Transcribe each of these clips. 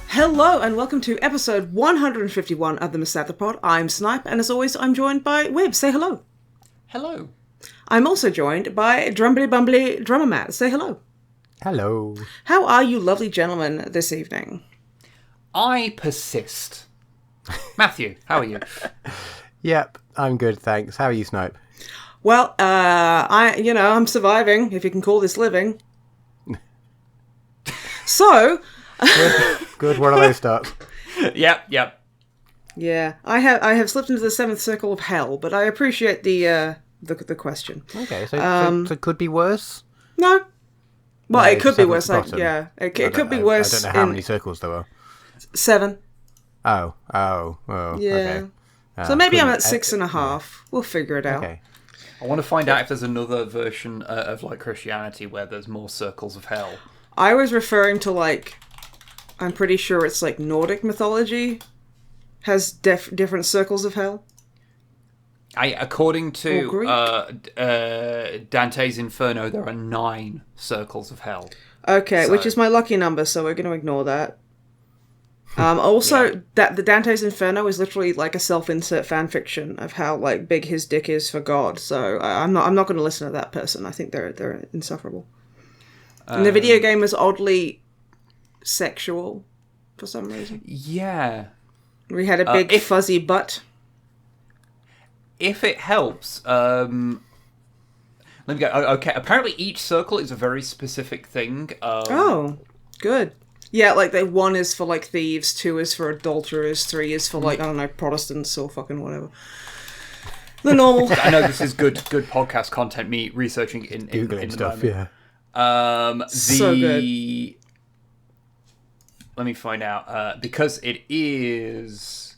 Hello and welcome to episode 151 of the MisanthroPod. I'm Snipe, and as always, I'm joined by Wib. Say hello. Hello. I'm also joined by TheDrummerMatt. Say hello. Hello. How are you lovely gentlemen this evening? I persist. Matthew, how are you? Yep, I'm good, thanks. How are you, Snipe? Well, I'm surviving, if you can call this living. So... Good. What are those starts? Yep. Yeah, I have slipped into the seventh circle of hell, but I appreciate the question. Okay, so it could be worse? No. Well, No, it could be worse. bottom. It could be worse. I don't know how many circles there are. 7. Oh, Yeah. okay. So maybe I'm at 6.5. We'll figure it out. Okay. I want to find out if there's another version of like Christianity where there's more circles of hell. I was referring to I'm pretty sure it's like Nordic mythology has different circles of hell. According to Dante's Inferno, there are 9 circles of hell. Okay, which is my lucky number, so we're going to ignore that. That the Dante's Inferno is literally like a self-insert fan fiction of how big his dick is for God. So I'm not going to listen to that person. I think they're insufferable. And the video game is oddly sexual for some reason. Yeah. We had a big fuzzy butt. If it helps, let me go. Okay, apparently each circle is a very specific thing. Oh, good. Yeah, 1 is for thieves, 2 is for adulterers, 3 is for I don't know, Protestants or fucking whatever. The normal. I know this is good podcast content. Me researching in Googling stuff. Moment. Yeah. So good. Let me find out because it is.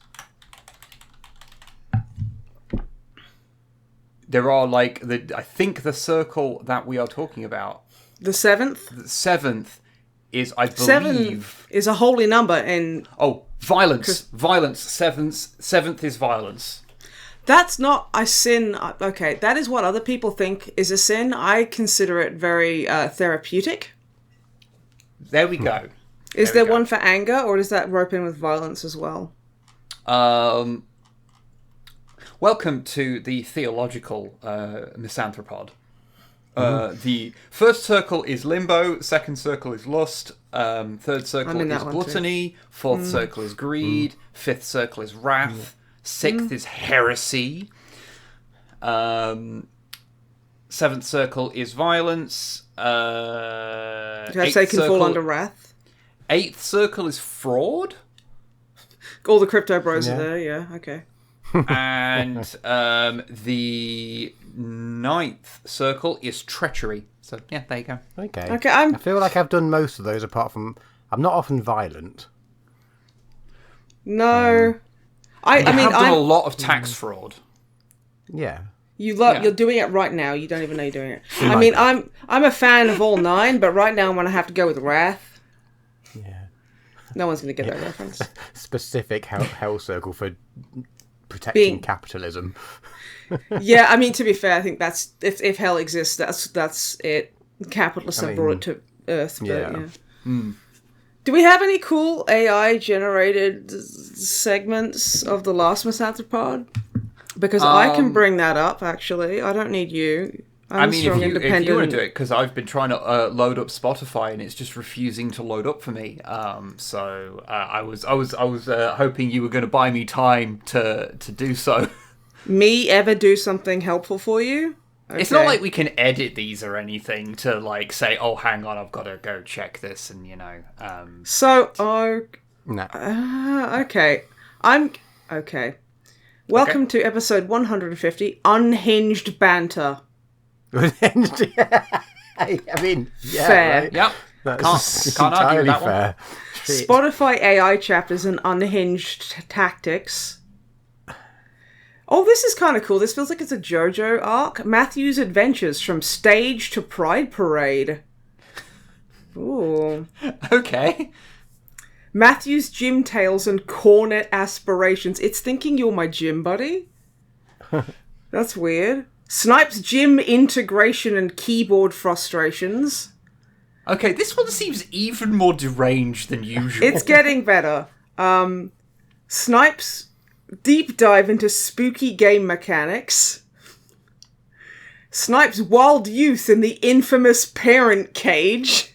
There are I think the circle that we are talking about. The 7th. The 7th is, I believe, 7 is a holy number in. Oh, violence! Violence. 7th is violence. That's not a sin. Okay, that is what other people think is a sin. I consider it very therapeutic. There we go. Is there one for anger, or does that rope in with violence as well? Welcome to the Theological MisanthroPod. The first circle is limbo, second circle is lust, third circle is gluttony, fourth circle is greed, fifth circle is wrath, sixth is heresy, seventh circle is violence, I'd say can fall under wrath. Eighth circle is fraud. All the crypto bros are there, yeah, okay. And the 9th circle is treachery. So, yeah, there you go. Okay, I feel like I've done most of those apart from... I'm not often violent. No. I mean, I've done a lot of tax fraud. Yeah. You're doing it right now. You don't even know you're doing it. I mean, I'm a fan of all 9, but right now I'm going to have to go with wrath. Yeah. No one's going to get that reference. Specific hell circle for protecting capitalism. Yeah, I mean, to be fair, I think that's if hell exists, that's it. Capitalists have brought it to Earth. But, yeah. Do we have any cool AI generated segments of the last MisanthroPod? Because I can bring that up. Actually, I don't need you. If you want to do it, because I've been trying to load up Spotify and it's just refusing to load up for me. So I was hoping you were going to buy me time to do so. Me ever do something helpful for you? Okay. It's not like we can edit these or anything to say, oh, hang on, I've got to go check this, and okay, I'm okay. Welcome to episode 150, Unhinged Banter. I mean, yeah, fair. Right? Yep. Can't argue with that fair. One. Spotify AI chapters and unhinged tactics. Oh, this is kind of cool. This feels like it's a JoJo arc. Matthew's adventures from stage to Pride Parade. Ooh. Okay. Matthew's gym tales and cornet aspirations. It's thinking you're my gym buddy. That's weird. Snipe's gym integration and keyboard frustrations. Okay, this one seems even more deranged than usual. It's getting better. Snipe's deep dive into spooky game mechanics. Snipe's wild youth in the infamous parent cage.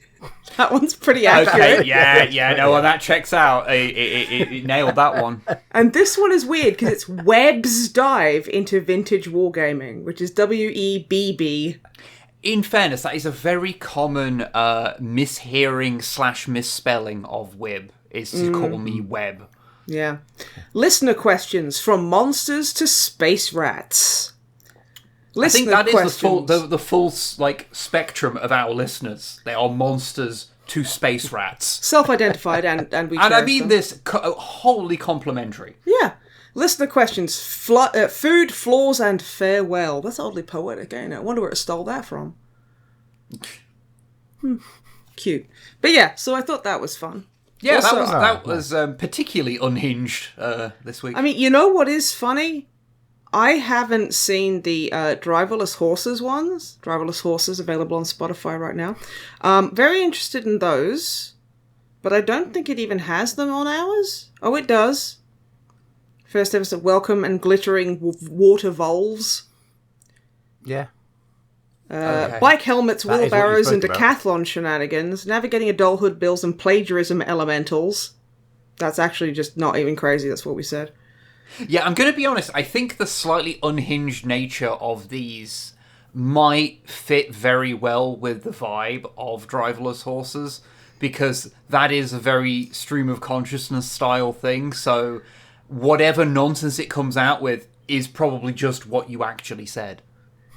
That one's pretty accurate. Okay, well, that checks out. It nailed that one. And this one is weird because it's Webb's dive into vintage wargaming, which is WEBB. In fairness, that is a very common mishearing / misspelling of Wib, is to call me Web. Yeah. Listener questions, from monsters to space rats. I think that is the full spectrum of our listeners. They are monsters to space rats. Self-identified and we and I mean them. this wholly complimentary. Yeah. Listener questions, food, flaws, and farewell. That's oddly poetic, ain't it? I wonder where it stole that from. Cute. But yeah, so I thought that was fun. Yeah, also, that was particularly unhinged this week. I mean, you know what is funny? I haven't seen the driverless horses ones. Driverless horses available on Spotify right now. Very interested in those, but I don't think it even has them on ours. Oh, it does. First episode, welcome and glittering water voles. Yeah. Okay. Bike helmets, wheelbarrows, and decathlon shenanigans. Navigating adulthood bills and plagiarism elementals. That's actually just not even crazy. That's what we said. Yeah, I'm going to be honest. I think the slightly unhinged nature of these might fit very well with the vibe of driverless horses, because that is a very stream of consciousness style thing. So whatever nonsense it comes out with is probably just what you actually said.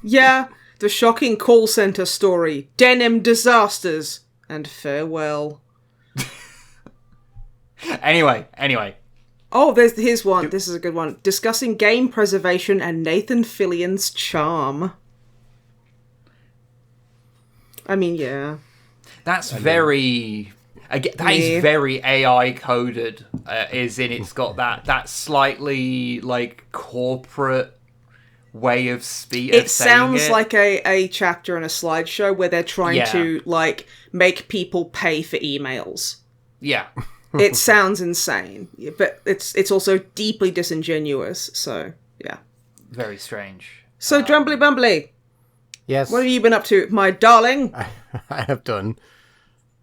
Yeah. The shocking call center story, denim disasters, and farewell. Anyway. Oh, here's one. This is a good one. Discussing game preservation and Nathan Fillion's charm. I mean, yeah. That's very... That is very AI coded. It's got that slightly corporate way of speech. It sounds like a chapter in a slideshow where they're trying to make people pay for emails. Yeah. It sounds insane, but it's also deeply disingenuous. So yeah, very strange. So Drumbly Bumbly, yes, what have you been up to, my darling? I have done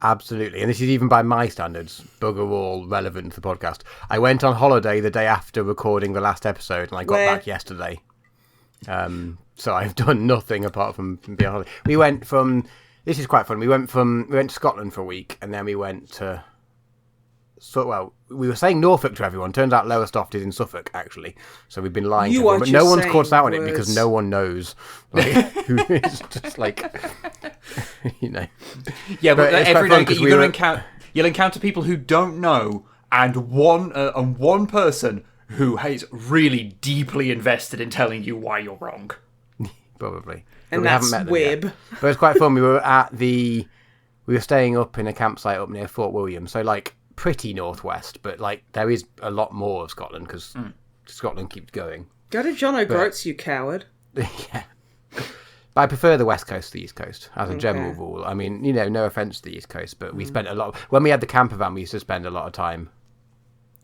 absolutely, and this is even by my standards, bugger all relevant to the podcast. I went on holiday the day after recording the last episode, and I got back yesterday. So I've done nothing apart from being on holiday. We went from... This is quite fun. We went to Scotland for a week, and then we went to... we were saying Norfolk to everyone. Turns out Lowestoft is in Suffolk, actually. So we've been lying to everyone. But no one's caught us out on it because no one knows. Who is just Yeah, but every day you'll encounter people who don't know, and one person who is really deeply invested in telling you why you're wrong. Probably. And that's Wib. But it's quite fun. We were staying up in a campsite up near Fort William, so pretty northwest, but there is a lot more of Scotland because Scotland keeps going. Go to John O'Groats, you coward. Yeah. But I prefer the west coast to the east coast as a general rule. I mean, no offence to the east coast, but we spent a lot when we had the camper van, we used to spend a lot of time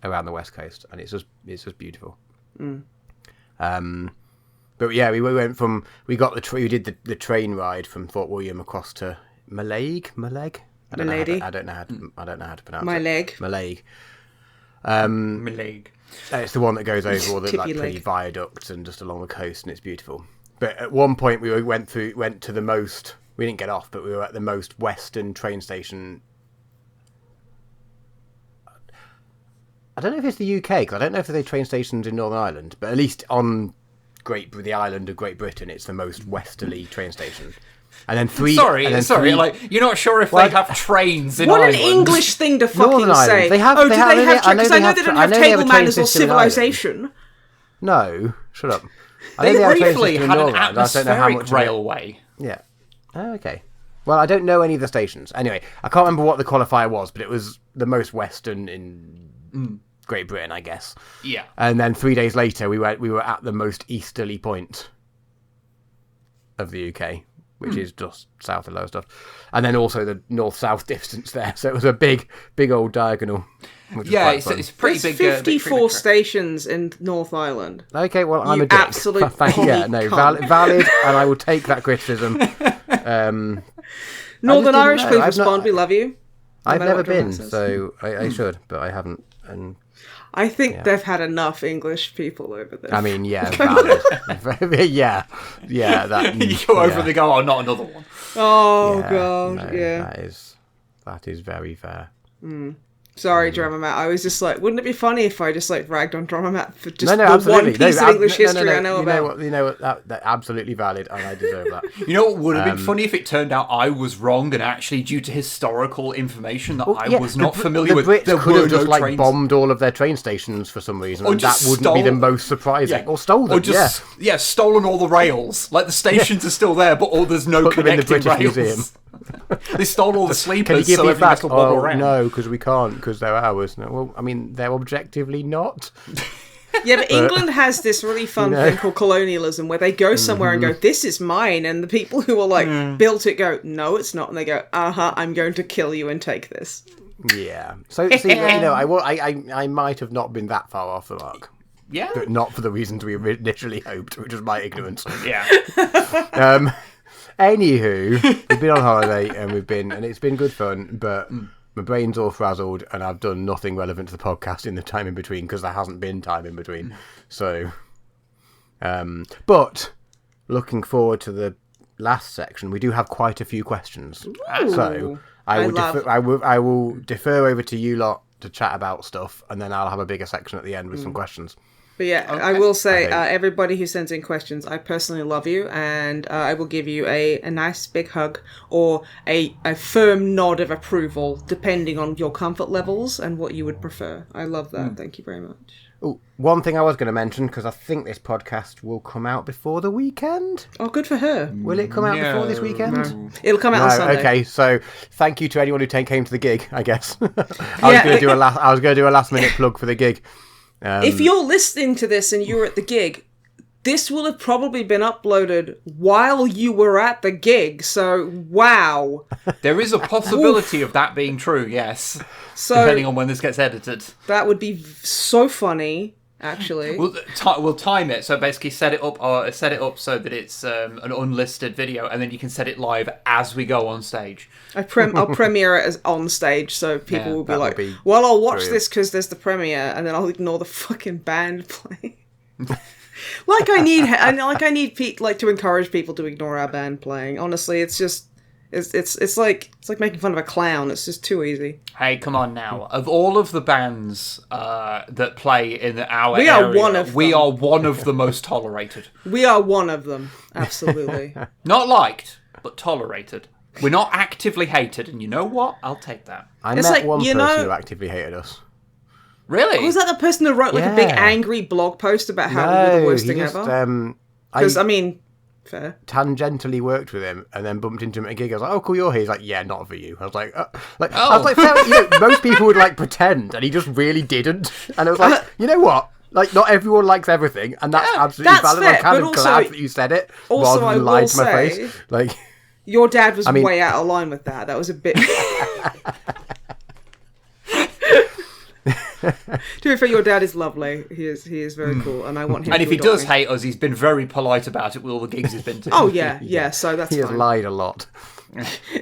around the west coast, and it's just beautiful. But yeah, we did the train ride from Fort William across to Mallaig. I don't know how to pronounce it. Mallaig. It's the one that goes over all the pretty viaducts and just along the coast, and it's beautiful. But at one point we went to the most. We didn't get off, but we were at the most western train station. I don't know if it's the UK, because I don't know if there's train stations in Northern Ireland, but at least on the island of Great Britain, it's the most westerly train station. And then you're not sure if they have trains in Ireland. What an English thing to fucking say. They have, because I know they don't have table manners or civilization. No, Shut up. They briefly had an atmospheric railway. Yeah. Oh, okay. Well, I don't know any of the stations. Anyway, I can't remember what the qualifier was, but it was the most western in Great Britain, I guess. Yeah. And then 3 days later, we were at the most easterly point of the UK, which is just south of Lowestoft. And then also the north-south distance there. So it was a big old diagonal. Yeah, it's pretty big. 54 stations in North Ireland. Okay, well, I'm a dick. Absolute valid, and I will take that criticism. Northern Irish, please respond. We love you. I've never been, so I should, but I haven't. And I think they've had enough English people over there. I mean, yeah, valid. yeah. That you go over and they go, oh, not another one. Oh god, that is very fair. Sorry, DrummerMatt. I was just like, wouldn't it be funny if I just like ragged on DrummerMatt for just absolutely. one piece of English history I know about? You know what? That's absolutely valid, and I deserve that. You know what would have been funny if it turned out I was wrong, and actually, due to historical information that I was not familiar with, Brits there could were have just no trains. bombed all of their train stations for some reason, and that wouldn't be the most surprising. Or stole them. Or just stolen all the rails. Like the stations are still there, but there's no connecting rails. Museum. They stole all the sleepers, so everyone can wobble around. No, because we can't, because they're ours. No, well, I mean, they're objectively not. Yeah, but England has this really fun thing called colonialism, where they go somewhere and go, "This is mine," and the people who are like built it go, "No, it's not," and they go, I'm going to kill you and take this. Yeah. So see, I might have not been that far off the mark. Yeah. But not for the reasons we initially hoped, which was my ignorance. Yeah. Anywho, we've been on holiday and it's been good fun, but my brain's all frazzled and I've done nothing relevant to the podcast in the time in between because there hasn't been time in between. So, but looking forward to the last section, we do have quite a few questions. Ooh, so I will defer over to you lot to chat about stuff, and then I'll have a bigger section at the end with some questions. But yeah, okay. I will say, everybody who sends in questions, I personally love you, and I will give you a nice big hug or a firm nod of approval, depending on your comfort levels and what you would prefer. I love that. Thank you very much. Ooh, one thing I was going to mention, because I think this podcast will come out before the weekend. Oh, good for her. Will it come out before this weekend? No. It'll come out on Sunday. Okay, so thank you to anyone who came to the gig, I guess. I was going to do a last minute plug for the gig. If you're listening to this and you were at the gig, this will have probably been uploaded while you were at the gig, so wow. There is a possibility of that being true, yes. So, depending on when this gets edited. That would be so funny, actually. We'll time it, so basically set it up so that it's an unlisted video, and then you can set it live as we go on stage. I'll premiere it as on stage, so people will be like, well, I'll watch this because there's the premiere, and then I'll ignore the fucking band playing. I need to encourage people to ignore our band playing. Honestly, it's just it's like making fun of a clown. It's just too easy. Hey, come on now! Of all of the bands that play in our area, we are one of the most tolerated. We are one of them, absolutely. Not liked, but tolerated. We're not actively hated, and you know what? I'll take that. I met one person who actively hated us. Really? Was that the person who wrote a big angry blog post about how we were the worst thing ever? Because fair. Tangentially worked with him and then bumped into him at a gig. I was like, "Oh, cool, you're here." He's like, "Yeah, not for you." I was like, fair, most people would pretend, and he just really didn't. And I was like, you know what? Not everyone likes everything, and that's absolutely valid. I'm kind of glad that you said it rather than lie to my face. Your dad was way out of line with that. That was a bit. To be fair, your dad is lovely. He is very cool, and I want him. And if he does hate us, he's been very polite about it with all the gigs he's been to. Oh yeah. So that's he has lied a lot.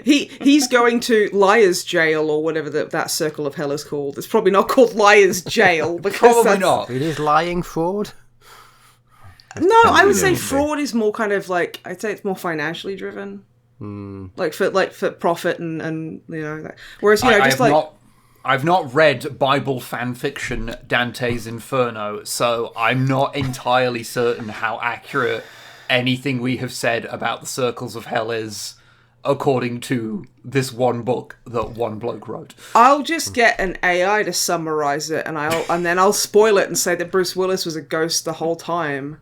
He's going to Liar's Jail or whatever that circle of hell is called. It's probably not called Liar's Jail because probably not. It is lying fraud. No, I would say fraud is more kind of I'd say it's more financially driven. For profit and whereas I've not read Bible fan fiction Dante's Inferno, so I'm not entirely certain how accurate anything we have said about the circles of hell is according to this one book that one bloke wrote. I'll just get an AI to summarize it and then I'll spoil it and say that Bruce Willis was a ghost the whole time.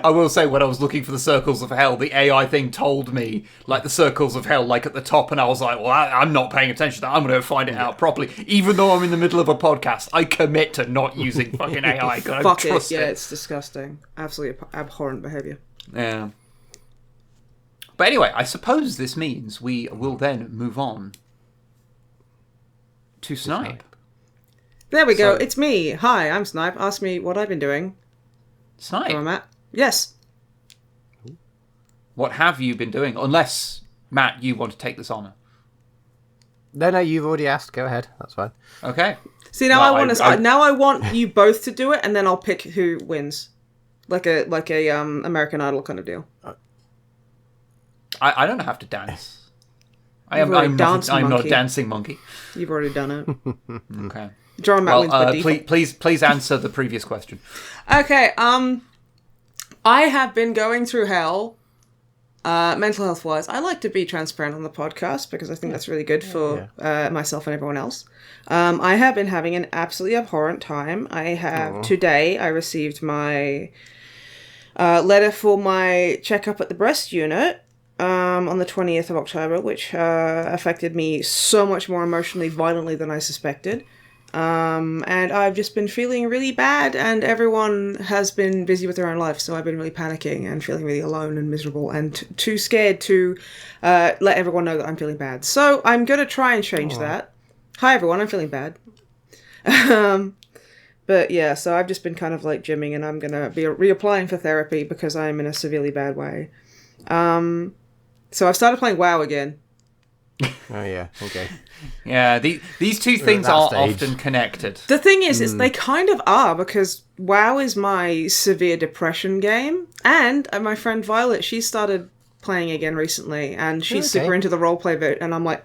I will say, when I was looking for the circles of hell, the AI thing told me, like, the circles of hell, like, at the top, and I was like, well, I'm not paying attention to that. I'm going to find it out properly. Even though I'm in the middle of a podcast, I commit to not using fucking AI. Fuck it. Yeah, it's disgusting. Absolutely abhorrent behaviour. Yeah. But anyway, I suppose this means we will then move on to Snipe. There we go. It's me. Hi, I'm Snipe. Ask me what I've been doing. Snipe? Matt. Yes. What have you been doing? Unless, Matt, you want to take this honour. No, you've already asked. Go ahead. That's fine. Okay. See, now I want to start. Now I want you both to do it, and then I'll pick who wins, like a American Idol kind of deal. I don't have to dance. I'm not a dancing monkey. You've already done it. Okay. DrummerMatt wins by default. Please answer the previous question. Okay. I have been going through hell, mental health wise. I like to be transparent on the podcast because I think that's really good for myself and everyone else. I have been having an absolutely abhorrent time. Today I received my letter for my checkup at the breast unit. On the 20th of October, which affected me so much more emotionally violently than I suspected. And I've just been feeling really bad, and everyone has been busy with their own life, so I've been really panicking and feeling really alone and miserable and too scared to let everyone know that I'm feeling bad. So I'm going to try and change that. Hi everyone, I'm feeling bad. But yeah, so I've just been kind of like gymming, and I'm going to be reapplying for therapy because I'm in a severely bad way. So I've started playing WoW again. Oh yeah, okay. Yeah, these two things are often connected. The thing is they kind of are, because WoW is my severe depression game, and my friend Violet, she started playing again recently, and she's super into the roleplay bit, and I'm like,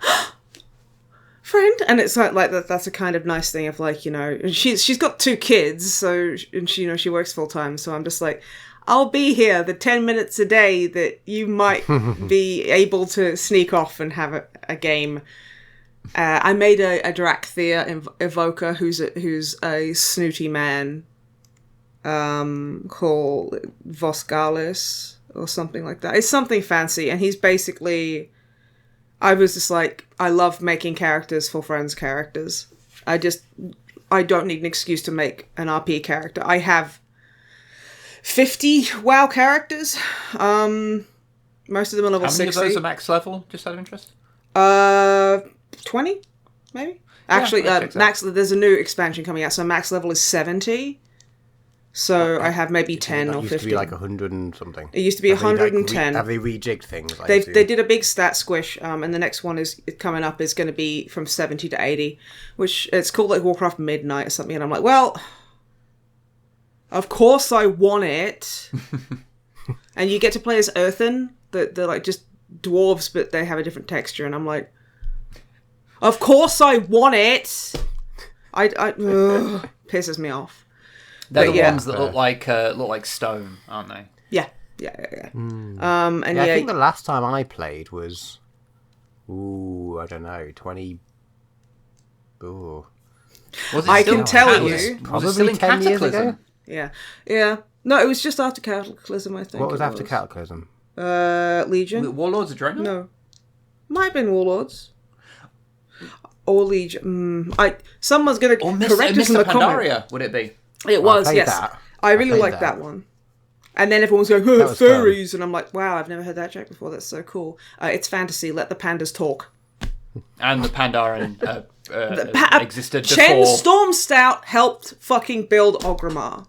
friend, and it's like that's a kind of nice thing of like, you know, she's got 2 kids, so and she, you know, she works full time, so I'm just like, I'll be here the 10 minutes a day that you might be able to sneak off and have a game. I made a Drakthea evoker who's a snooty man called Vosgalis or something like that. It's something fancy, and he's basically... I was just like, I love making characters for friends' characters. I don't need an excuse to make an RP character. I have 50 WoW characters. Most of them are level 60. How many of those are max level, just out of interest? 20, maybe? Actually, max. There's a new expansion coming out, so max level is 70. So I have maybe 10 or 50. It used to be like 100 and something. It used to be 110. Have they rejigged things? They did a big stat squish, and the next one is coming up is going to be from 70 to 80, which it's called like Warcraft Midnight or something, and I'm like, well... Of course I want it. And you get to play as Earthen. They're like just dwarves, but they have a different texture. And I'm like, of course I want it. Pisses me off. They're the ones that look like stone, aren't they? Yeah. And I think the last time I played was, I don't know, 20. Ooh. I can tell you. Probably 10 years ago. Yeah. No, it was just after Cataclysm, I think. What was after Cataclysm? Legion. Warlords of Draenor? No. Might have been Warlords. Or Legion. Someone's going to correct us in the comments. Would it be? It was, yes. That. I really liked that one. And then everyone's going, furries. And I'm like, wow, I've never heard that joke before. That's so cool. It's fantasy. Let the pandas talk. And the Pandaren existed before. Chen Stormstout helped fucking build Orgrimmar.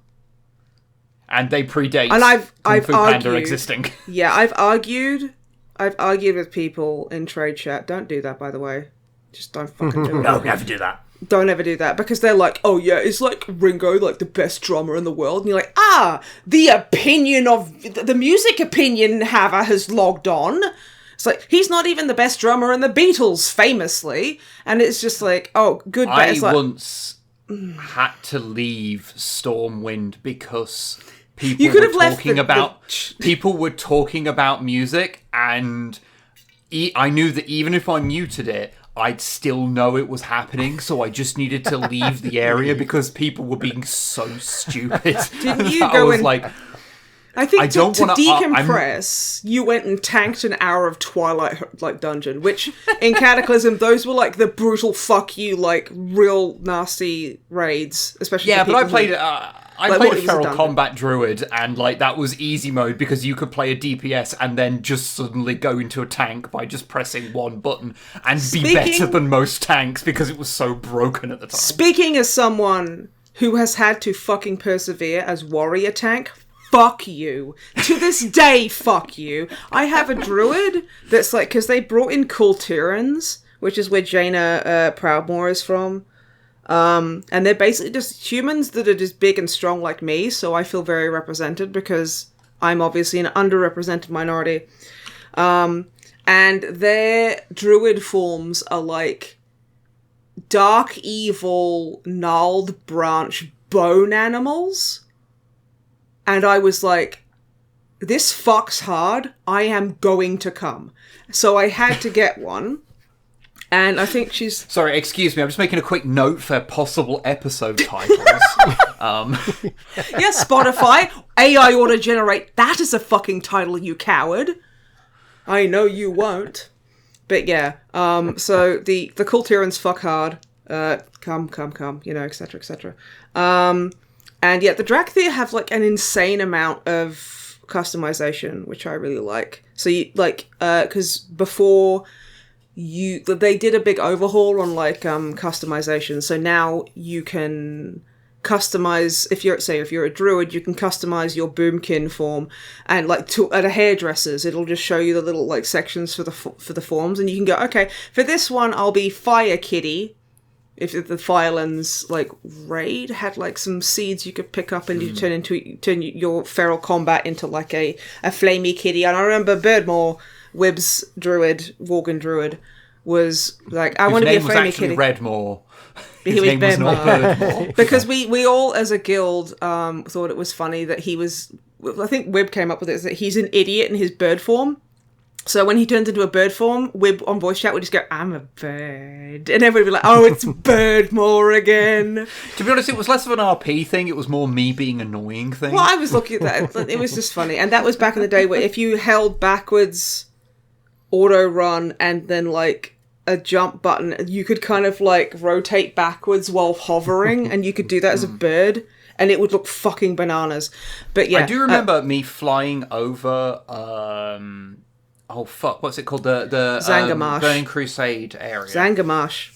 And they predate and I've Panda existing. Yeah, I've argued with people in trade chat. Don't do that, by the way. Just don't fucking do it. No, never do that. Don't ever do that, because they're like, oh yeah, is like Ringo like the best drummer in the world? And you're like, the opinion of the music opinion haver has logged on. It's like, he's not even the best drummer in the Beatles, famously. And it's just like, oh, good. I once had to leave Stormwind because people were talking about music, and I knew that even if I muted it, I'd still know it was happening, so I just needed to leave the area because people were being so stupid. Didn't you go in? Like, I think to decompress, you went and tanked an hour of Twilight like dungeon, which in Cataclysm those were like the brutal fuck you, like real nasty raids, especially. Yeah, but I played a feral combat druid, and like that was easy mode because you could play a DPS and then just suddenly go into a tank by just pressing one button and be better than most tanks because it was so broken at the time. Speaking as someone who has had to fucking persevere as warrior tank. Fuck you. To this day, fuck you. I have a druid that's like, because they brought in Culturans, which is where Jaina Proudmoore is from. And they're basically just humans that are just big and strong like me, so I feel very represented because I'm obviously an underrepresented minority. And their druid forms are like dark, evil, gnarled branch bone animals. And I was like, this fucks hard. I am going to come. So I had to get one. And I think she's... Sorry, excuse me. I'm just making a quick note for possible episode titles. Yeah, Spotify. AI auto-generate. That is a fucking title, you coward. I know you won't. But yeah. So the Culturans fuck hard. Come, you know, etc., etc. And yeah, the Drakthir have like an insane amount of customization, which I really like. So you like, because before they did a big overhaul on like customization. So now you can customize if you're a druid, you can customize your boomkin form, and like at a hairdresser's, it'll just show you the little like sections for the forms, and you can go, okay, for this one I'll be Fire Kitty. If the Firelands like raid had like some seeds you could pick up and you turn your feral combat into like a flamey kitty. And I remember Birdmore, Wibb's druid, Worgen druid, was like, I want to be a flamey kitty. Redmore. He was Birdmore. Because we all as a guild thought it was funny that he was. I think Wibb came up with it, is that he's an idiot in his bird form. So when he turns into a bird form, Wibb on voice chat would just go, I'm a bird. And everybody would be like, oh, it's Birdmore again. To be honest, it was less of an RP thing. It was more me being annoying thing. Well, I was looking at that. It was just funny. And that was back in the day where if you held backwards auto run and then like a jump button, you could kind of like rotate backwards while hovering, and you could do that as a bird. And it would look fucking bananas. But yeah. I do remember me flying over... oh fuck! What's it called? The Zangarmarsh. Burning Crusade area. Zangarmarsh.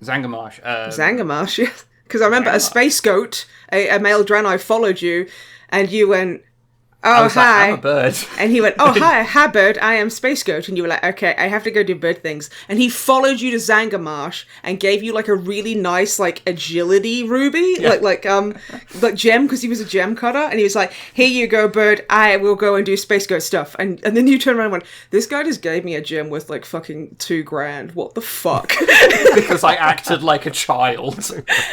Zangarmarsh. Yeah. Because I remember a space goat, a male Draenei, followed you, and you went, "Oh hi!" Like, I'm a bird. And he went, "Oh hi bird. I am space goat." And you were like, "Okay, I have to go do bird things." And he followed you to Zangarmarsh and gave you like a really nice like agility ruby, like gem, because he was a gem cutter. And he was like, "Here you go, bird. I will go and do space goat stuff." And then you turn around and went, "This guy just gave me a gem worth like fucking $2,000. What the fuck?" Because I acted like a child.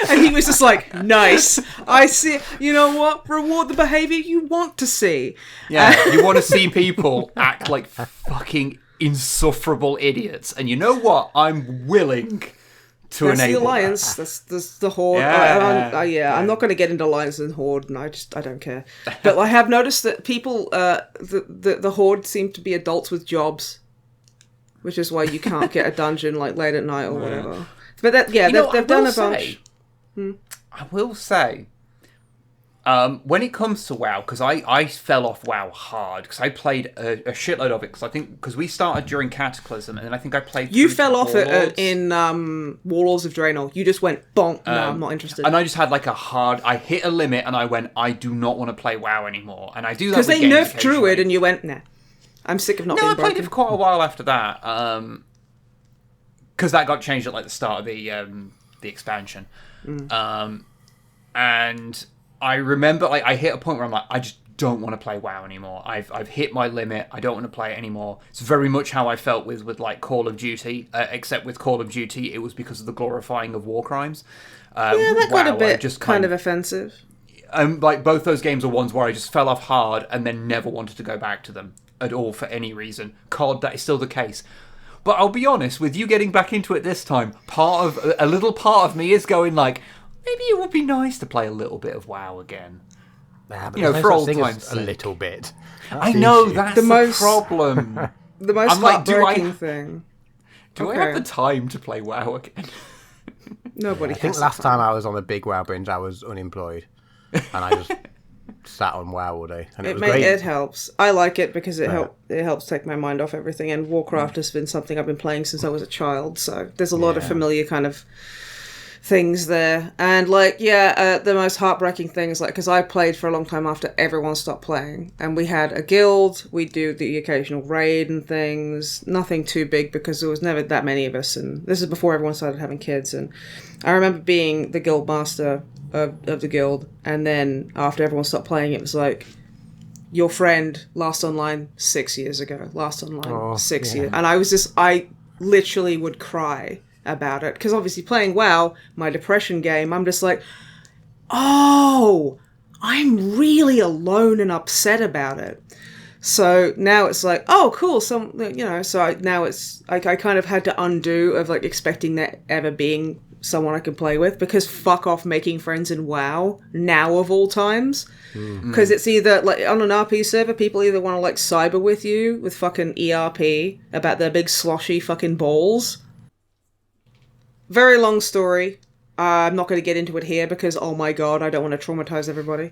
And he was just like, "Nice. I see. You know what? Reward the behavior you want to see." Yeah, you want to see people act like fucking insufferable idiots, and you know what? I'm willing to that's enable the alliance. That. That's the horde. I'm not going to get into alliance and horde, and I don't care. But I have noticed that people, the horde seem to be adults with jobs, which is why you can't get a dungeon like late at night or whatever. But they've done a bunch. I will say. When it comes to WoW, because I fell off WoW hard, because I played a shitload of it, because we started during Cataclysm, and then I think I played... You fell off in Warlords of Draenor. You just went, bonk, no, I'm not interested. And I just had like I hit a limit, and I went, I do not want to play WoW anymore. And I do that because they nerfed Druid, and you went, nah, I'm sick of not being broken. No, I played it for quite a while after that, because that got changed at like the start of the expansion. And... I remember, like, I hit a point where I'm like, I just don't want to play WoW anymore. I've hit my limit. I don't want to play it anymore. It's very much how I felt with like Call of Duty, except with Call of Duty, it was because of the glorifying of war crimes. That got a bit just kind of offensive. Like both those games are ones where I just fell off hard and then never wanted to go back to them at all for any reason. COD, that is still the case. But I'll be honest, with you getting back into it this time, a little part of me is going like, maybe it would be nice to play a little bit of WoW again. but you know, for old times' a sake. little bit. I know, that's the problem. The most I'm like, heartbreaking thing. Do I have the time to play WoW again? Nobody I think last time I was on a big WoW binge, I was unemployed. And I just sat on WoW all day. And it was great. It helps. I like it because it helps take my mind off everything. And Warcraft has been something I've been playing since I was a child. So there's a lot of familiar kind of things there. And like, the most heartbreaking thing is like, because I played for a long time after everyone stopped playing. And we had a guild. We do the occasional raid and things. Nothing too big because there was never that many of us. And this is before everyone started having kids. And I remember being the guild master of the guild, and then after everyone stopped playing, it was like, your friend last online 6 years ago, years, and I literally would cry about it, because obviously playing WoW, my depression game, I'm just like, oh, I'm really alone and upset about it. So now it's like, oh, cool. So I kind of had to undo of like expecting that ever being someone I could play with, because fuck off making friends in WoW now of all times. Because it's either like on an RP server, people either want to like cyber with you with fucking ERP about their big sloshy fucking balls. Very long story. I'm not going to get into it here because, oh my god, I don't want to traumatize everybody.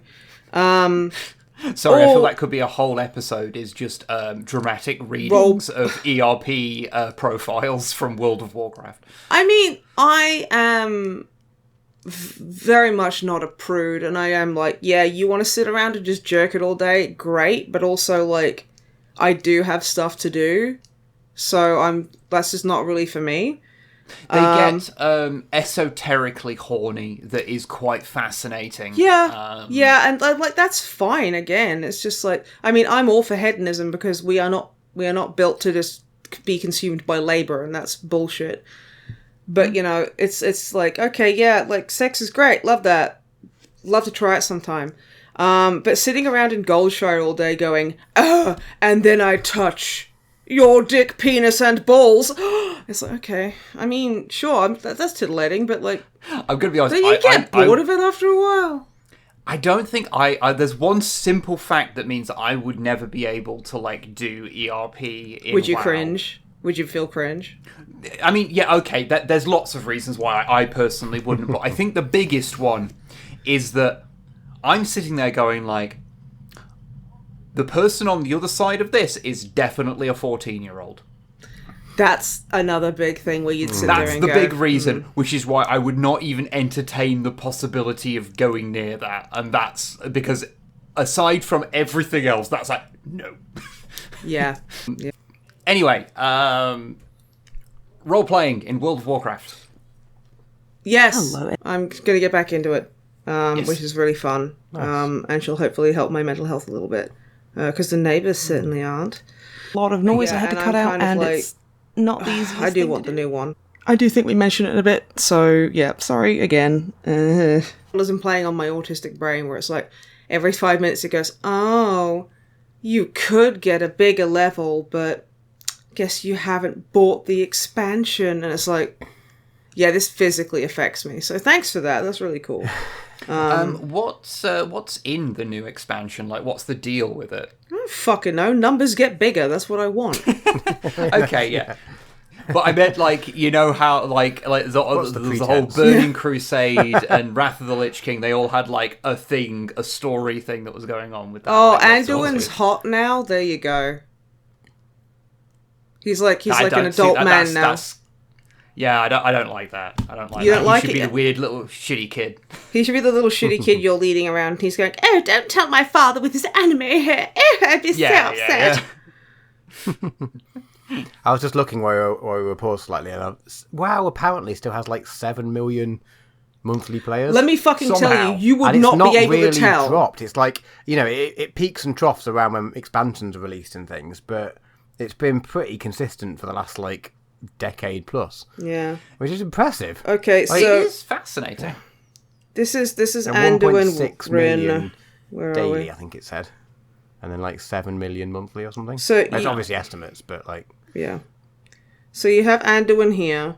Sorry, I feel that could be a whole episode, is just dramatic readings of ERP profiles from World of Warcraft. I mean, I am very much not a prude, and I am like, yeah, you want to sit around and just jerk it all day? Great, but also, like, I do have stuff to do, so that's just not really for me. They get esoterically horny that is quite fascinating. Yeah, and like that's fine. Again, it's just like, I mean, I'm all for hedonism because we are not built to just be consumed by labor, and that's bullshit. But you know, it's like, okay, yeah, like sex is great, love that, love to try it sometime. But sitting around in Goldshire all day going, oh, and then I touch your dick, penis, and balls. It's like, okay. I mean, sure, that's titillating, but like, I'm gonna be honest. But you get bored of it after a while. I don't think there's one simple fact that means that I would never be able to like do ERP in Would you WoW. cringe? Would you feel cringe? I mean, yeah, okay. There's lots of reasons why I personally wouldn't, but I think the biggest one is that I'm sitting there going like, the person on the other side of this is definitely a 14-year-old. That's another big thing where you'd sit there and go... That's the big reason, which is why I would not even entertain the possibility of going near that. And that's because, aside from everything else, that's like, no. Yeah. Anyway, role-playing in World of Warcraft. Yes. I'm going to get back into it, which is really fun. Nice. And she'll hopefully help my mental health a little bit. Because the neighbours certainly aren't. A lot of noise I had to cut out, and like, it's not the easiest I do want the new one. I do think we mentioned it a bit, so yeah, sorry again. I'm playing on my autistic brain where it's like, every 5 minutes it goes, oh, you could get a bigger level, but guess you haven't bought the expansion. And it's like, yeah, this physically affects me. So thanks for that. That's really cool. What's in the new expansion? Like, what's the deal with it? I don't fucking know. Numbers get bigger. That's what I want. Okay, yeah. But I meant, like, you know how, like the whole Burning Crusade and Wrath of the Lich King, they all had, like, a story thing that was going on with that. Oh, Anduin's hot now? There you go. He's like an adult man now. Yeah, I don't like that. I don't like you that. Don't like he should it? be the weird little shitty kid. He should be the little shitty kid you're leading around. And he's going, oh, don't tell my father with his anime hair. Oh, I'd be so upset. Yeah. I was just looking while we were paused slightly, and WoW apparently still has like 7 million monthly players. Let me fucking tell you, you would not be able really to tell. Dropped. It's like, you know, it peaks and troughs around when expansions are released and things, but it's been pretty consistent for the last like decade plus. Yeah, which is impressive. Okay, so it is fascinating. This is Anduin 1.6 million Where daily, I think it said, and then like 7 million monthly or something. So it's obviously estimates, but like yeah. So you have Anduin here.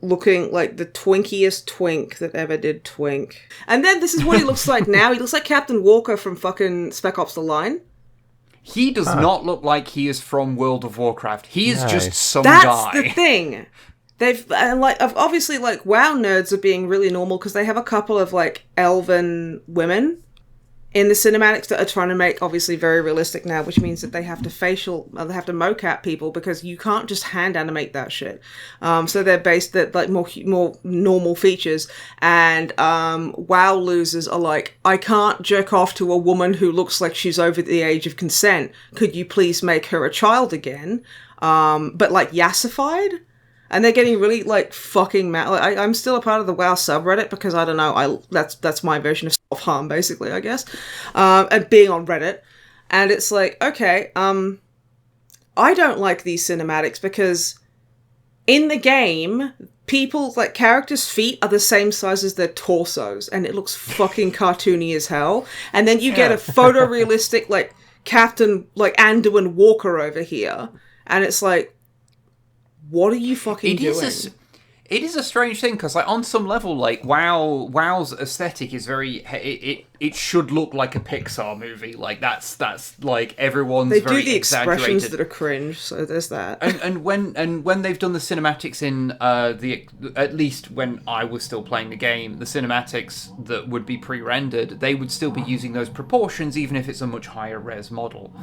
looking like the twinkiest twink that ever did twink. And then this is what he looks like now. He looks like Captain Walker from fucking Spec Ops: The Line. He does not look like he is from World of Warcraft. He is just some That's guy. That's the thing. They've obviously like WoW nerds are being really normal because they have a couple of like elven women in the cinematics that are trying to make obviously very realistic now, which means that they have to mocap people because you can't just hand animate that shit. So they're based at like more normal features, and WoW losers are like, I can't jerk off to a woman who looks like she's over the age of consent. Could you please make her a child again? But like yassified? And they're getting really, like, fucking mad. Like, I'm still a part of the WoW subreddit because, I don't know, that's my version of self-harm, basically, I guess. And being on Reddit. And it's like, okay, I don't like these cinematics because in the game, people's, like, characters' feet are the same size as their torsos. And it looks fucking cartoony as hell. And then you get a photorealistic, like, Captain, like, Anduin Walker over here. And it's like, what are you fucking doing? It is a strange thing because, like, on some level, like WoW's aesthetic is very. It should look like a Pixar movie. Like that's like everyone's. They very do the exaggerated. expressions that are cringe, so there's that. And when they've done the cinematics in at least when I was still playing the game, the cinematics that would be pre-rendered, they would still be using those proportions, even if it's a much higher res model,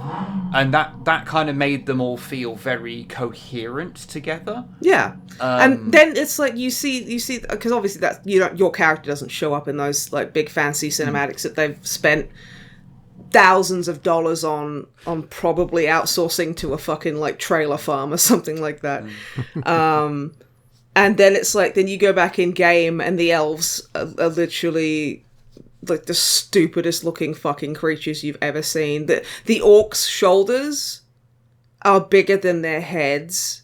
and that kind of made them all feel very coherent together. Yeah, and then it's like you see because obviously that your character doesn't show up in those like big fancy cinematics that they've spent thousands of dollars on probably outsourcing to a fucking like trailer farm or something like that. And then it's like then you go back in game and the elves are literally like the stupidest looking fucking creatures you've ever seen. The orcs' shoulders are bigger than their heads,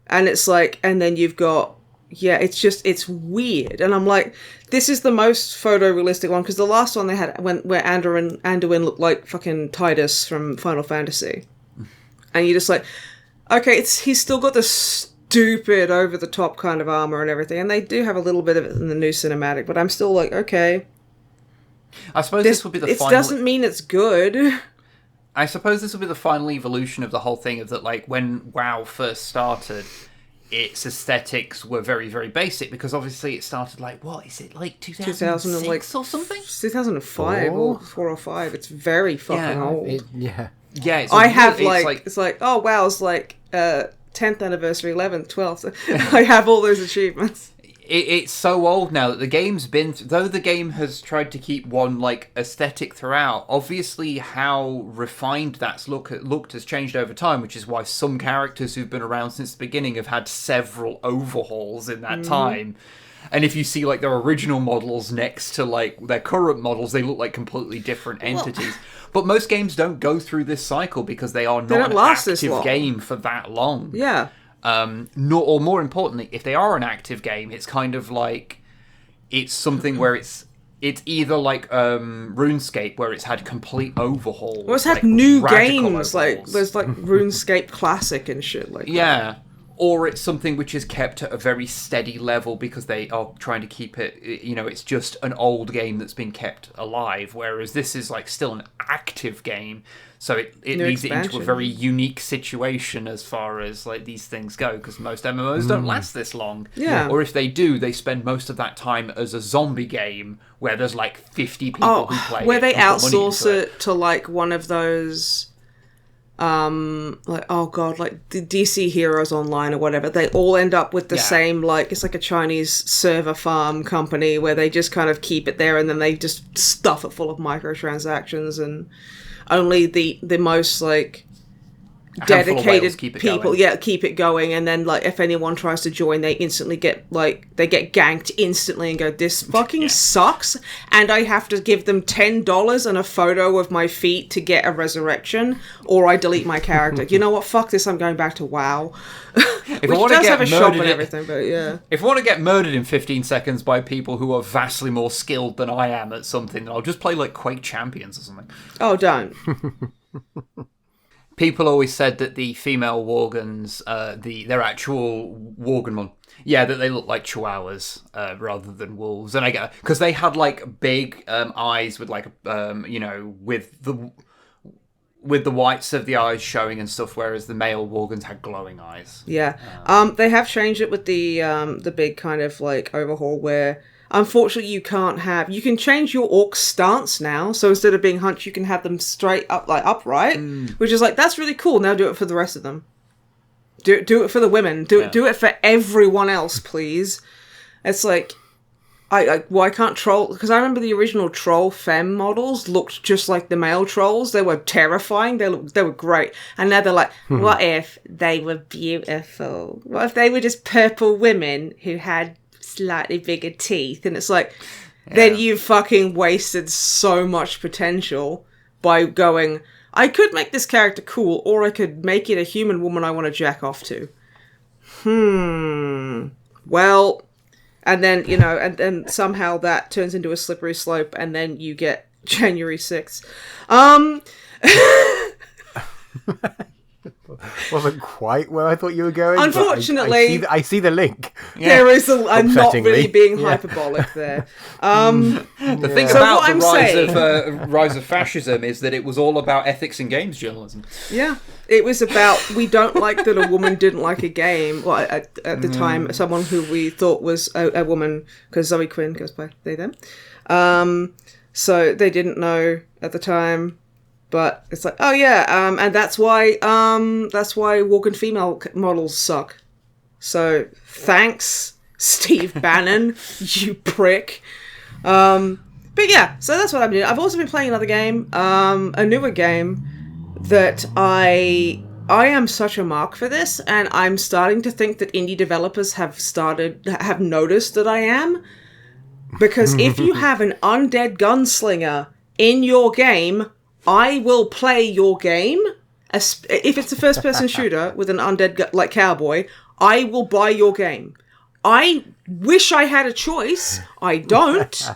and it's like, and then you've got. Yeah, it's weird. And I'm like, this is the most photorealistic one, because the last one they had where Anduin looked like fucking Tidus from Final Fantasy. And you're just like, okay, he's still got the stupid over-the-top kind of armor and everything, and they do have a little bit of it in the new cinematic, but I'm still like, okay. I suppose this will be the final... It doesn't mean it's good. I suppose this will be the final evolution of the whole thing, of that, like, when WoW first started... its aesthetics were very, very basic, because obviously it started like, what is it, like 2006 or something? 2005 or 4 or 5. It's very fucking old. Yeah. It's I have it's like, oh wow, it's like 10th anniversary, 11th, 12th. I have all those achievements. It's so old now that the game's been... though the game has tried to keep one, like, aesthetic throughout, obviously how refined that's looked has changed over time, which is why some characters who've been around since the beginning have had several overhauls in that time. And if you see, like, their original models next to, like, their current models, they look like completely different entities. But most games don't go through this cycle because they are not an active game for that long. Yeah. Or more importantly, if they are an active game, it's kind of like it's something where it's either like RuneScape, where it's had complete overhauls, or it's had like new games, overhauls. Like there's like RuneScape Classic and shit like that. Or it's something which is kept at a very steady level because they are trying to keep it, you know, it's just an old game that's been kept alive, whereas this is like still an active game. So it leads it into a very unique situation as far as like these things go, because most MMOs don't last this long. Yeah. Or if they do, they spend most of that time as a zombie game where there's like 50 people who play where they outsource it to like one of those like like the DC Heroes Online or whatever. They all end up with the same, like, it's like a Chinese server farm company where they just kind of keep it there and then they just stuff it full of microtransactions, and only the most like dedicated people keep it going, and then like if anyone tries to join, they instantly get ganked instantly and go, this fucking sucks, and I have to give them $10 and a photo of my feet to get a resurrection, or I delete my character. You know what, fuck this, I'm going back to WoW. If I want to get murdered and everything, but yeah, if I want to get murdered in 15 seconds by people who are vastly more skilled than I am at something, then I'll just play like Quake Champions or something. Oh, don't. people always said that the female Worgans, their actual Worgen, that they look like chihuahuas rather than wolves. And I get because they had like big eyes with like with the whites of the eyes showing and stuff, whereas the male Worgans had glowing eyes. Yeah. They have changed it with the big kind of like overhaul where unfortunately you can change your orc stance now, so instead of being hunched you can have them straight up, like upright, which is like, that's really cool. Now do it for the rest of them. Do it for the women. Do it for everyone else, please. It's like, I can't troll, because I remember the original troll femme models looked just like the male trolls. They were terrifying. They were great. And now they're like, what if they were beautiful? What if they were just purple women who had slightly bigger teeth? And it's like, then you've fucking wasted so much potential by going, I could make this character cool, or I could make it a human woman I want to jack off to. Well, and then, and then somehow that turns into a slippery slope, and then you get January 6th. Wasn't quite where I thought you were going. Unfortunately, I see the link. There is I'm not really being hyperbolic there. The thing about the rise of fascism is that it was all about ethics in games journalism. Yeah, it was about, we don't like that a woman didn't like a game. Well, at the time, someone who we thought was a woman, because Zoe Quinn goes by they them. So they didn't know at the time. But it's like, oh yeah, and that's why Worgen female models suck. So thanks, Steve Bannon, you prick. But yeah, so that's what I'm doing. I've also been playing another game, a newer game that I am such a mark for this, and I'm starting to think that indie developers have noticed that I am, because if you have an undead gunslinger in your game, I will play your game. If it's a first-person shooter with an undead like cowboy, I will buy your game. I wish I had a choice. I don't.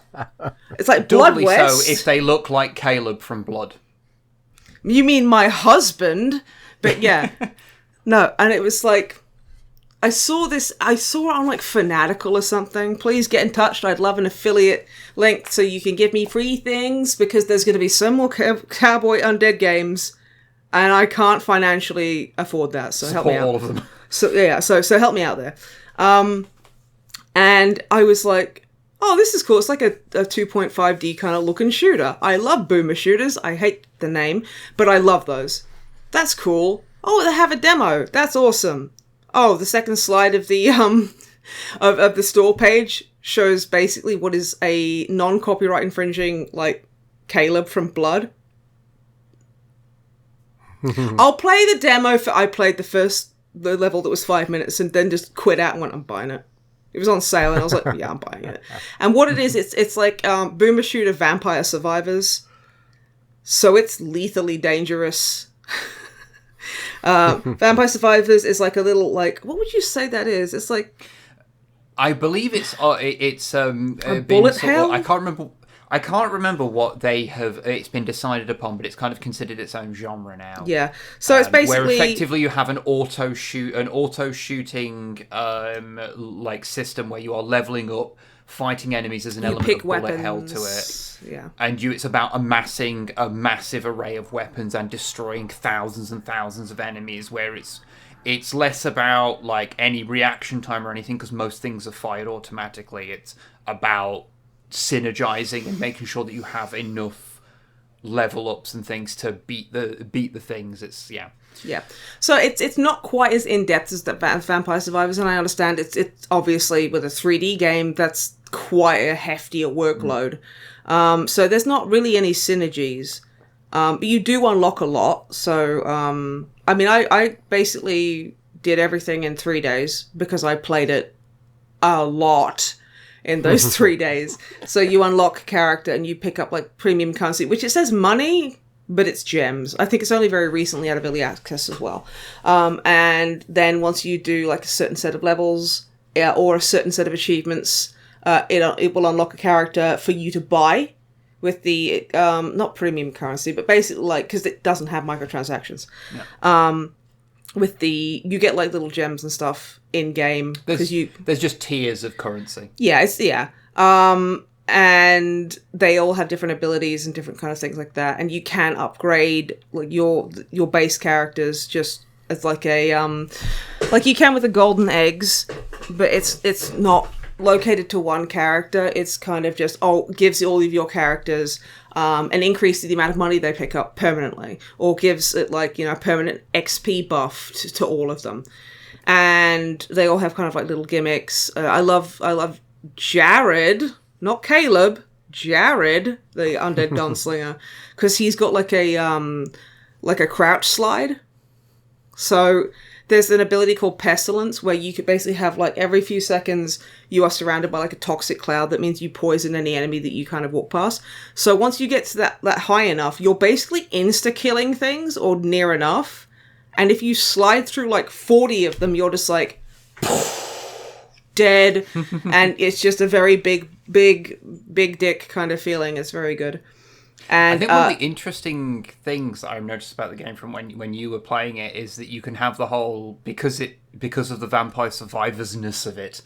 It's like Blood West. So if they look like Caleb from Blood. You mean my husband? But yeah. No, and it was like, I saw it on like Fanatical or something. Please get in touch. I'd love an affiliate link so you can give me free things, because there's going to be some more cowboy undead games, and I can't financially afford that. So help me out. All of them. So yeah, so help me out there. And I was like, oh, this is cool. It's like a 2.5D kind of looking shooter. I love boomer shooters. I hate the name, but I love those. That's cool. Oh, they have a demo. That's awesome. Oh, the second slide of the of the store page shows basically what is a non-copyright infringing, like, Caleb from Blood. I'll play the demo I played the level that was 5 minutes, and then just quit out and went, I'm buying it. It was on sale, and I was like, yeah, I'm buying it. And what it is, it's like boomer shooter Vampire Survivors. So it's lethally dangerous. Vampire Survivors is like a little, like, what would you say that is? It's like, I believe it's a bullet hell. I can't remember what they have. It's been decided upon, but it's kind of considered its own genre now. Yeah, so it's basically where effectively you have an auto shooting like system where you are leveling up, fighting enemies as an element of bullet hell to it. Yeah, and it's about amassing a massive array of weapons and destroying thousands and thousands of enemies, where it's less about like any reaction time or anything, because most things are fired automatically. It's about synergizing and making sure that you have enough level ups and things to beat the things. It's yeah. So it's not quite as in depth as the Vampire Survivors, and I understand it's obviously with a 3D game that's quite a heftier workload. So there's not really any synergies, but you do unlock a lot. So I mean, I basically did everything in 3 days because I played it a lot in those 3 days. So you unlock a character and you pick up like premium currency, which it says money, but it's gems. I think it's only very recently out of early access as well. And then once you do like a certain set of levels or a certain set of achievements, it will unlock a character for you to buy, with the not premium currency, but basically like because it doesn't have microtransactions. Yeah. With the you get like little gems and stuff in game because there's just tiers of currency. Yeah, and they all have different abilities and different kind of things like that, and you can upgrade like your base characters just as like a like you can with the golden eggs, but it's not located to one character. It's kind of just gives all of your characters an increase to the amount of money they pick up permanently, or gives it like a permanent XP buff to all of them, and they all have kind of like little gimmicks. I love Jared, not Caleb, Jared, the undead gunslinger, because he's got like a crouch slide. So there's an ability called Pestilence where you could basically have like every few seconds you are surrounded by like a toxic cloud that means you poison any enemy that you kind of walk past. So once you get to that high enough, you're basically insta-killing things or near enough. And if you slide through like 40 of them, you're just like dead. And it's just a very big dick kind of feeling. It's very good. And I think one of the interesting things that I've noticed about the game from when you were playing it is that you can have the whole because of the Vampire Survivors-ness of it,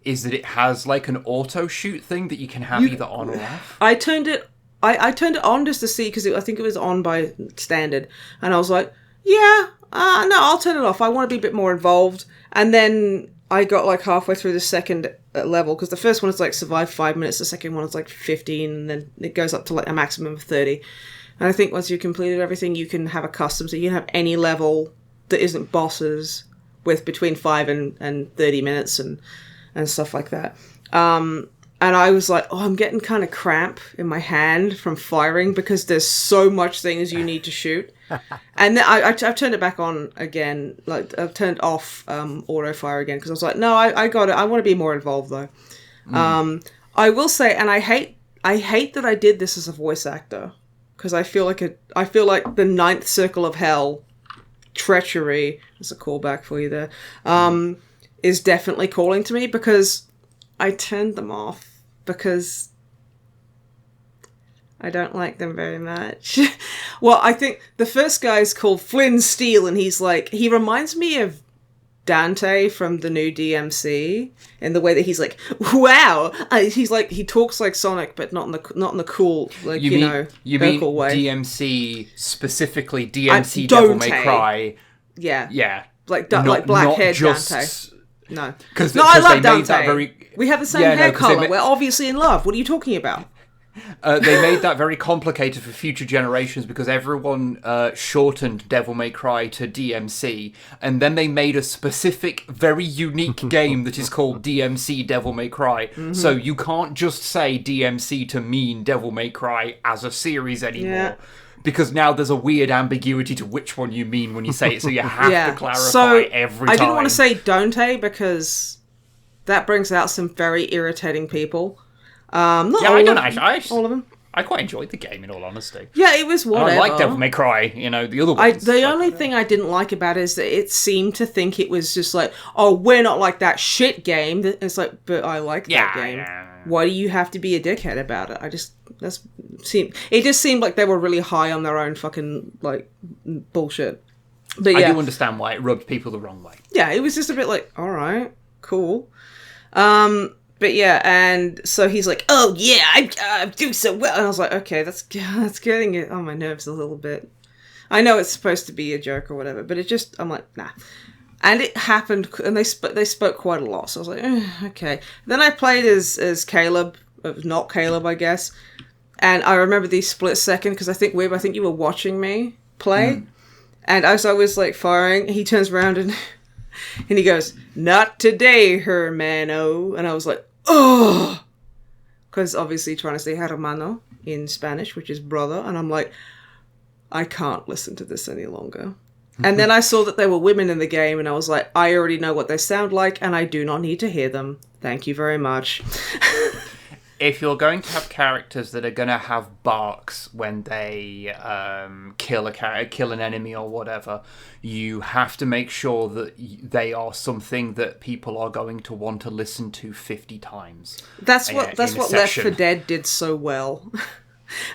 is that it has like an auto shoot thing that you can have either on or off. I turned it on just to see because I think it was on by standard, and I was like, no, I'll turn it off. I want to be a bit more involved. And then I got like halfway through the second level, because the first one is like survive 5 minutes, the second one is like 15, and then it goes up to like a maximum of 30. And I think once you've completed everything, you can have a custom, so you can have any level that isn't bosses with between 5 and 30 minutes and stuff like that. And I was like, I'm getting kind of cramp in my hand from firing because there's so much things you need to shoot. And then I've turned it back on again. Like I've turned off auto fire again because I was like, no, I got it. I want to be more involved though. I will say, and I hate that I did this as a voice actor because I feel like the ninth circle of hell, treachery. That's a callback for you there. Is definitely calling to me because I turned them off because I don't like them very much. Well, I think the first guy is called Flynn Steele, and he reminds me of Dante from the new DMC in the way that he's like, wow, he's like, he talks like Sonic, but not in the cool, like, you mean way. DMC, specifically DMC Devil May Cry. Yeah. Like black-haired Dante. No. Because I love Dante. We have the same hair colour. We're obviously in love. What are you talking about? They made that very complicated for future generations because everyone shortened Devil May Cry to DMC, and then they made a specific, very unique game that is called DMC Devil May Cry. Mm-hmm. So you can't just say DMC to mean Devil May Cry as a series anymore. Yeah. Because now there's a weird ambiguity to which one you mean when you say it, so you have to clarify every time. I didn't want to say Dante because that brings out some very irritating people. All of them. I quite enjoyed the game, in all honesty. Yeah, it was whatever. I like Devil May Cry, the other ones. The only thing I didn't like about it is that it seemed to think it was just like, oh, we're not like that shit game. It's like, but I like that game. Yeah. Why do you have to be a dickhead about it? It just seemed like they were really high on their own fucking, like, bullshit. But yeah. I do understand why it rubbed people the wrong way. Yeah, it was just a bit like, alright, cool. But yeah, and so he's like, oh yeah, I do so well. And I was like, okay, that's getting it on my nerves a little bit. I know it's supposed to be a joke or whatever, but I'm like, nah. And it happened, and they spoke quite a lot, so I was like, okay. Then I played as Caleb, not Caleb, I guess. And I remember the split second, because I think you were watching me play. And as I was like firing, he turns around and he goes, not today, hermano. And I was like, oh! Because obviously trying to say hermano in Spanish, which is brother. And I'm like, I can't listen to this any longer. And then I saw that there were women in the game, and I was like, I already know what they sound like, and I do not need to hear them. Thank you very much. If you're going to have characters that are going to have barks when they kill an enemy or whatever, you have to make sure that they are something that people are going to want to listen to 50 times. That's what Left 4 Dead did so well.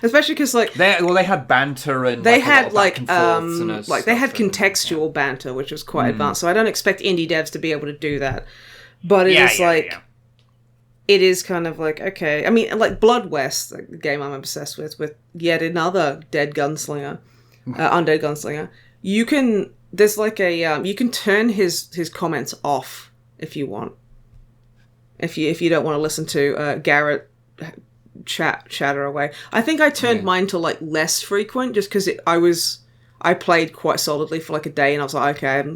Especially because like they had banter and they like, had like they had and, contextual banter, which was quite advanced. So I don't expect indie devs to be able to do that, but it is it is kind of like, okay. I mean, like Blood West, like the game I'm obsessed with yet another dead gunslinger, undead gunslinger. You can there's like a you can turn his comments off if you want. If you don't want to listen to Garrett chatter away. I think I turned mine to like less frequent just because I played quite solidly for like a day and I was like, okay,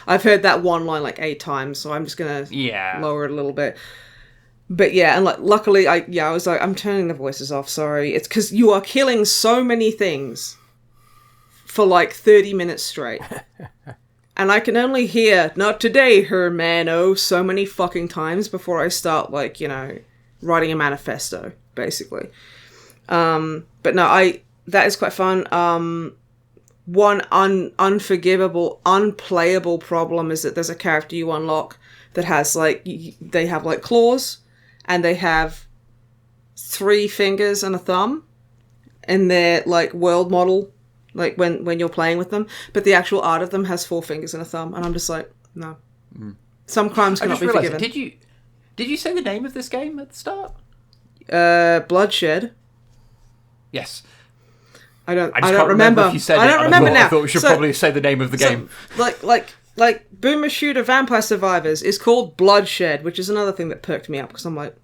I've heard that one line like 8 times, so I'm just gonna lower it a little bit. But yeah, and like luckily I was like, I'm turning the voices off, sorry. It's because you are killing so many things for like 30 minutes straight. And I can only hear, not today, Hermano, so many fucking times before I start, like, you know, writing a manifesto, basically. But no, that is quite fun. One unforgivable, unplayable problem is that there's a character you unlock that has, like, they have, like, claws, and they have 3 fingers and a thumb in their, like, world model. Like, when you're playing with them. But the actual art of them has 4 fingers and a thumb. And I'm just like, no. Some crimes cannot be forgiven. Did you say the name of this game at the start? Bloodshed. Yes. I don't remember. If you said I don't remember now. I thought we should probably say the name of the game. Like Boomer Shooter Vampire Survivors is called Bloodshed, which is another thing that perked me up. Because I'm like,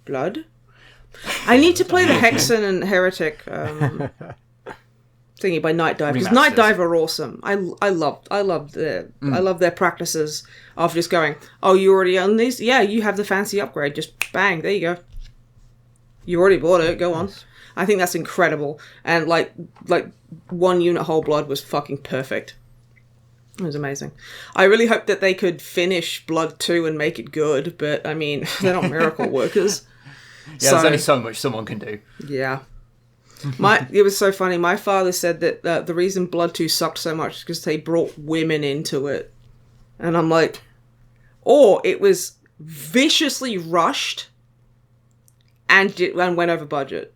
blood? I need to play the Hexen and Heretic... thingy by Night Dive, because Night Dive are awesome. I love their practices of just going, oh, you already own these? Yeah, you have the fancy upgrade. Just bang, there you go. You already bought it. Go on. I think that's incredible. And like 1 unit whole blood was fucking perfect. It was amazing. I really hope that they could finish Blood 2 and make it good, but I mean, they're not miracle workers. There's only so much someone can do. Yeah. It was so funny. My father said that the reason Blood 2 sucked so much is because they brought women into it. And I'm like, or it was viciously rushed and went over budget.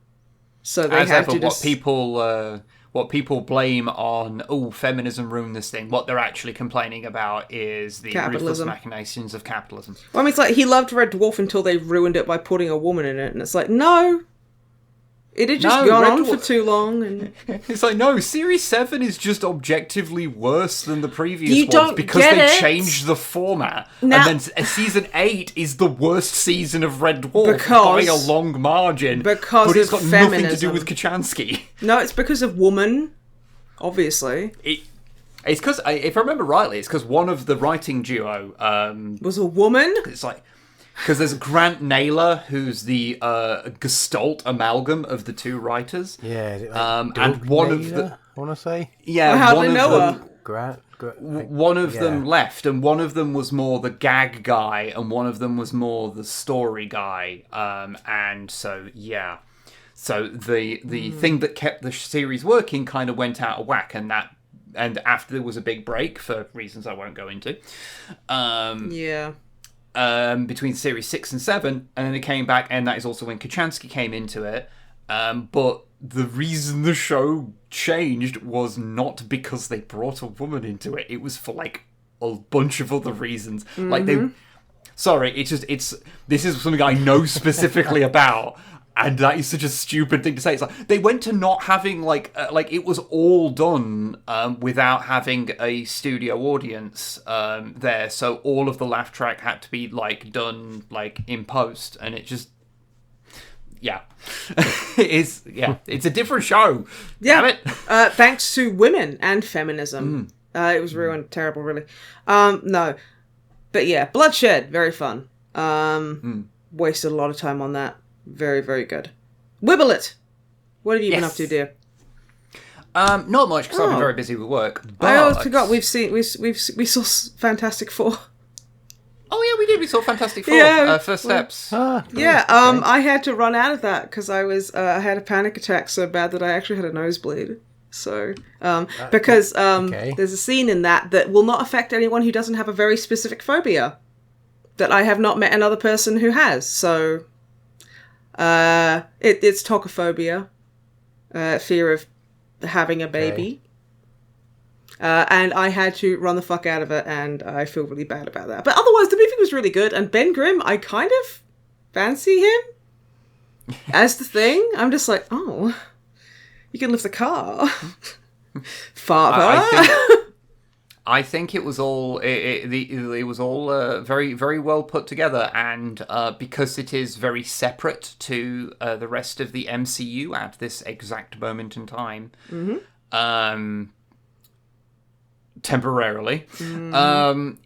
So they had to just... What people blame on, feminism ruined this thing, what they're actually complaining about is the ruthless machinations of capitalism. Well, I mean, it's like, he loved Red Dwarf until they ruined it by putting a woman in it. And it's like, no... It had just gone on for too long. And it's like, no, Series 7 is just objectively worse than the previous ones because they changed the format. Now, and then Season 8 is the worst season of Red Dwarf by a long margin. But it's got nothing to do with Kachansky. No, it's because of woman, obviously. It's because, if I remember rightly, it's because one of the writing duo... was a woman? It's like... Because there's Grant Naylor, who's the Gestalt amalgam of the 2 writers. Yeah, and one Naylor, of the... I want to say? Yeah, well, how do they know her? One of them left, and one of them was more the gag guy, and one of them was more the story guy. And so, yeah. So the thing that kept the series working kind of went out of whack, and after there was a big break, for reasons I won't go into. Between Series 6 and 7, and then it came back, and that is also when Kachansky came into it. But the reason the show changed was not because they brought a woman into it. It was for, like, a bunch of other reasons. Mm-hmm. Like, this is something I know specifically about, and that is such a stupid thing to say. It's like, they went to not having, it was all done without having a studio audience there, so all of the laugh track had to be, done, in post, and it just... Yeah. It's a different show. Yeah. Damn it. Thanks to women and feminism. It was ruined. Terrible, really. No. But yeah, Bloodshed, very fun. Wasted a lot of time on that. Very, very good. Wibblet! What have you been up to, dear? Not much, because I've been very busy with work. But... I always forgot we saw Fantastic Four. Oh yeah, we did. We saw Fantastic Four. First Steps. I had to run out of that because I had a panic attack so bad that I actually had a nosebleed. So, because there's a scene in that will not affect anyone who doesn't have a very specific phobia that I have not met another person who has. So, it's tocophobia. fear of having a baby. And I had to run the fuck out of it, and I feel really bad about that. But otherwise, the movie was really good, and Ben Grimm, I kind of fancy him as the Thing. I'm just like, oh, you can lift the car. Father. I think it was all it was all very, very well put together, and because it is very separate to the rest of the MCU at this exact moment in time, temporarily,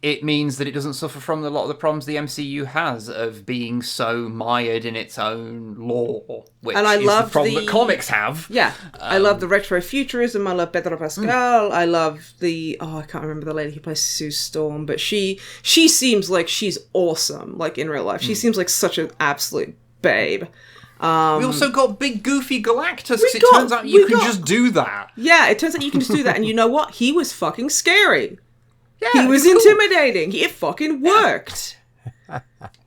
it means that it doesn't suffer from a lot of the problems the MCU has of being so mired in its own lore, which and I is love the problem that comics have. Yeah, I love the retrofuturism. I love Pedro Pascal. I love the I can't remember the lady who plays Sue Storm, but she seems like she's awesome. Like in real life, she seems like such an absolute babe. We also got big goofy Galactus. It turns out you can just do that. Yeah, it turns out you can just do that. And you know what? He was fucking scary. Yeah, he was intimidating. It fucking worked.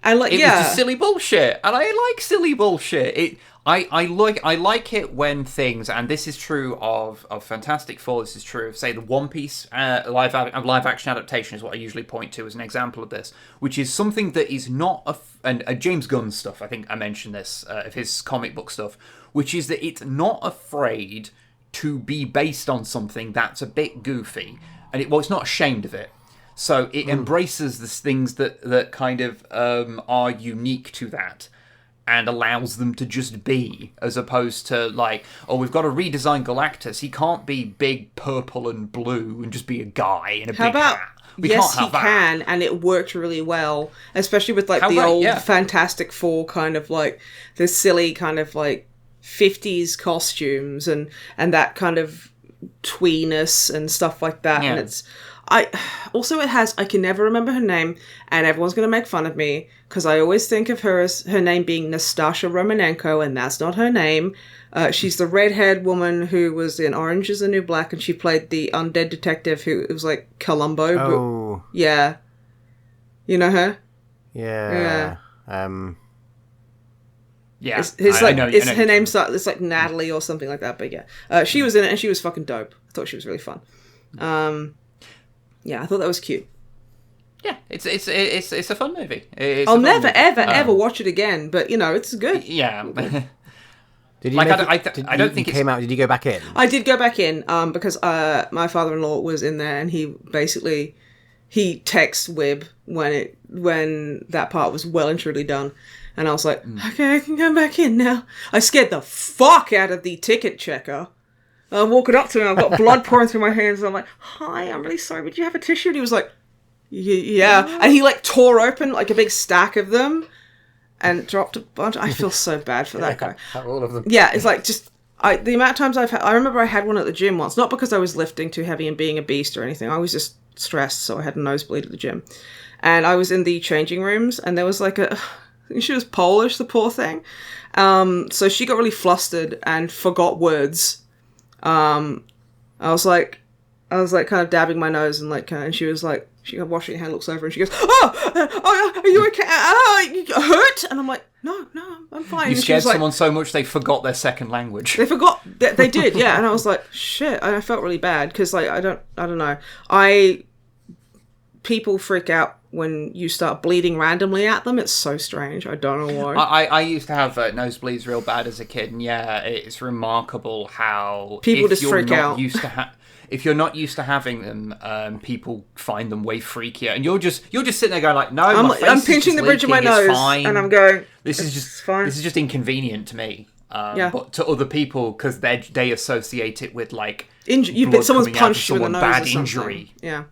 And like, it was just silly bullshit, and I like silly bullshit. I like it when things, and this is true of Fantastic Four. This is true of, say, the One Piece live action adaptation is what I usually point to as an example of this, which is something that is not and James Gunn stuff. I think I mentioned this of his comic book stuff, which is that it's not afraid to be based on something that's a bit goofy, and it's not ashamed of it. So it embraces the things that kind of are unique to that, and allows them to just be, as opposed to like, oh, we've got to redesign Galactus. He can't be big purple and blue and just be a guy in a big hat. Yes, he can, and it worked really well, especially with like old Fantastic Four kind of like the silly kind of like 50s costumes and that kind of tweeness and stuff like that. Yeah. And I can never remember her name, and everyone's going to make fun of me because I always think of her as her name being Nastasha Romanenko, and that's not her name. She's the red-haired woman who was in Orange is the New Black, and she played the undead detective who was like Columbo. Oh. But, yeah. You know her? Yeah. Yeah. Her name starts, it's like Natalie or something like that, but yeah. She was in it, and she was fucking dope. I thought she was really fun. Yeah, I thought that was cute. Yeah, it's a fun movie. I'll never, ever watch it again, but, you know, it's good. Yeah. Did you I don't think it came out. Did you go back in? I did go back in because my father-in-law was in there, and he texts Wib when that part was well and truly done. And I was like, okay, I can go back in now. I scared the fuck out of the ticket checker. I'm walking up to him, I've got blood pouring through my hands, and I'm like, hi, I'm really sorry, would you have a tissue? And he was like, yeah. And he like tore open like a big stack of them and dropped a bunch. I feel so bad for that guy. All of them. Yeah, it's like just, the amount of times I remember I had one at the gym once, not because I was lifting too heavy and being a beast or anything, I was just stressed, so I had a nosebleed at the gym. And I was in the changing rooms, and there was like she was Polish, the poor thing. So she got really flustered and forgot words. I was like kind of dabbing my nose and she was like, she got washing her hand, looks over and she goes, oh, are you okay? You hurt? And I'm like, no, I'm fine. You scared someone so much they forgot their second language. They forgot. They did, yeah. And I was like, shit. And I felt really bad because like, I don't know. People freak out when you start bleeding randomly at them. It's so strange. I don't know why. I used to have nosebleeds real bad as a kid, and yeah, it's remarkable how people just freak out. If you're not used to having them, people find them way freakier, and you're just sitting there going like, no, I'm pinching the bridge of my nose, and I'm going, this is just fine. This is just inconvenient to me. But to other people, because they associate it with like someone's punched you in the nose bad or something. Injury. Yeah.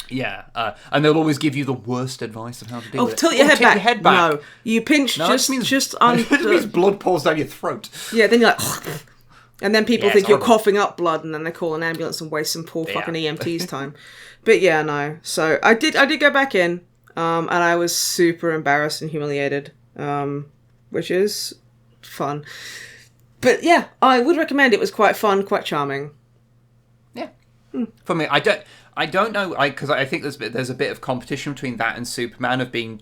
Yeah, and they'll always give you the worst advice of how to deal with it. Tilt your head back. No, you pinch just under. It means blood pours down your throat. Yeah, then you're like, and then people think you're coughing up blood, and then they call an ambulance and waste some poor fucking EMT's time. But yeah, no. So I did go back in, and I was super embarrassed and humiliated, which is fun. But yeah, I would recommend it. It was quite fun, quite charming. Yeah. For me, I don't know, because I think there's a bit of competition between that and Superman of being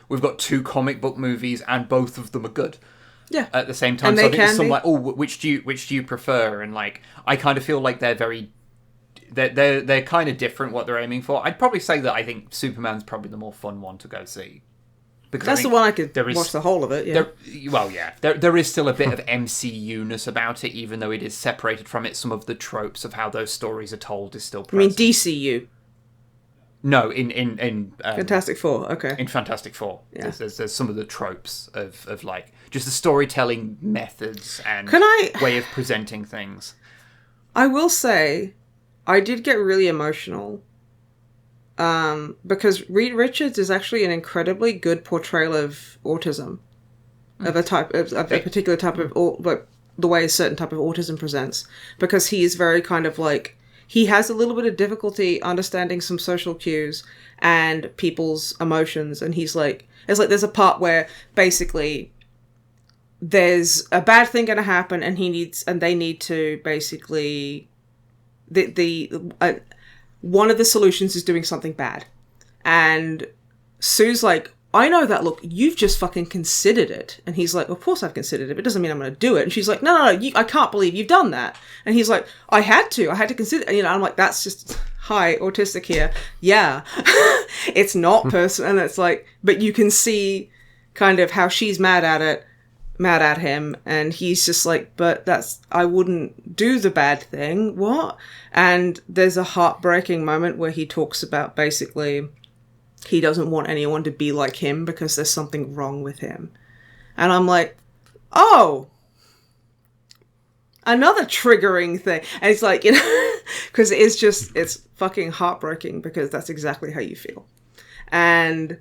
we've got two comic book movies and both of them are good. Yeah. At the same time, And so they I think there's can some be. like, oh, which do you prefer? And like, I kind of feel like they're kind of different what they're aiming for. I'd probably say that I think Superman's probably the more fun one to go see. Because That's the one I could watch the whole of it, yeah. There is still a bit of MCU-ness about it, even though it is separated from it. Some of the tropes of how those stories are told is still present. I mean DCU? No, in Fantastic Four, okay. In Fantastic Four. Yeah. There's some of the tropes of like, just the storytelling methods and way of presenting things. I will say, I did get really emotional. Because Reed Richards is actually an incredibly good portrayal of autism, of a particular type of, but the way a certain type of autism presents, because he is very kind of like, he has a little bit of difficulty understanding some social cues and people's emotions, and it's like there's a part where basically there's a bad thing going to happen, and they need to basically one of the solutions is doing something bad. And Sue's like, I know that look, you've just fucking considered it. And he's like, of course I've considered it, but it doesn't mean I'm going to do it. And she's like, no, I can't believe you've done that. And he's like, I had to consider it. I'm like, that's just, hi, autistic here. Yeah. It's not personal. And it's like, but you can see kind of how she's mad at him, and he's just like, but I wouldn't do the bad thing. What? And there's a heartbreaking moment where he talks about basically he doesn't want anyone to be like him because there's something wrong with him. And I'm like, oh, another triggering thing. And it's like, because it's fucking heartbreaking, because that's exactly how you feel. And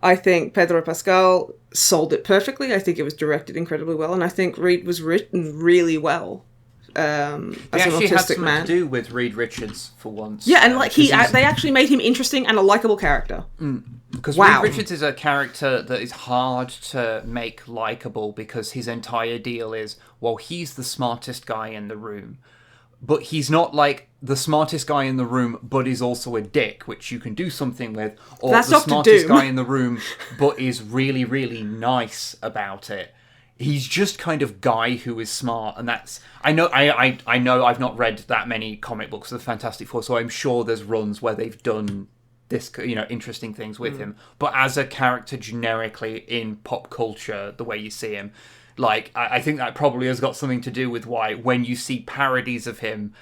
I think Pedro Pascal sold it perfectly. I think it was directed incredibly well, and I think Reed was written really well. As an actually had autistic something man. to do with Reed Richards for once. Yeah, and like they actually made him interesting and a likable character. Because Reed Richards is a character that is hard to make likable, because his entire deal is, well, he's the smartest guy in the room. But he's not like the smartest guy in the room, but is also a dick, which you can do something with. Or That's the Dr. smartest Doom. guy in the room, but is really, really nice about it. He's just kind of guy who is smart, and that's... I know I've not read that many comic books of the Fantastic Four, so I'm sure there's runs where they've done this, interesting things with him. But as a character generically in pop culture, the way you see him, like, I think that probably has got something to do with why when you see parodies of him,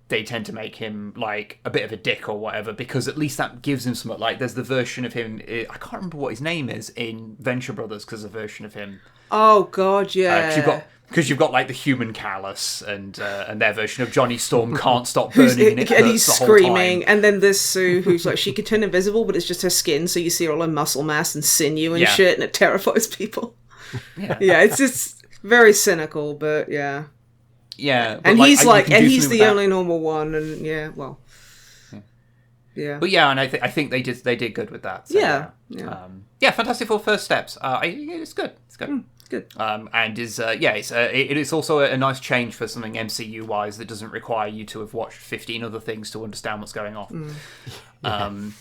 they tend to make him, like, a bit of a dick or whatever, because at least that gives him some... Like, there's the version of him... I can't remember what his name is in Venture Brothers, because there's a version of him... Oh, God, yeah. Because you've got, like, the Human Callus and their version of Johnny Storm can't stop burning, and it hurts he's the whole screaming, time. and then there's Sue, who's like, she can turn invisible, but it's just her skin, so you see all her muscle mass and sinew and shit, and it terrifies people. Yeah, it's just very cynical, but yeah. Yeah. But and he's he's the only only normal one, and yeah. But yeah, and I think they did good with that. So, yeah. Fantastic Four First Steps. It's good. It's good. Good. And it is also a nice change for something MCU wise that doesn't require you to have watched 15 other things to understand what's going on. The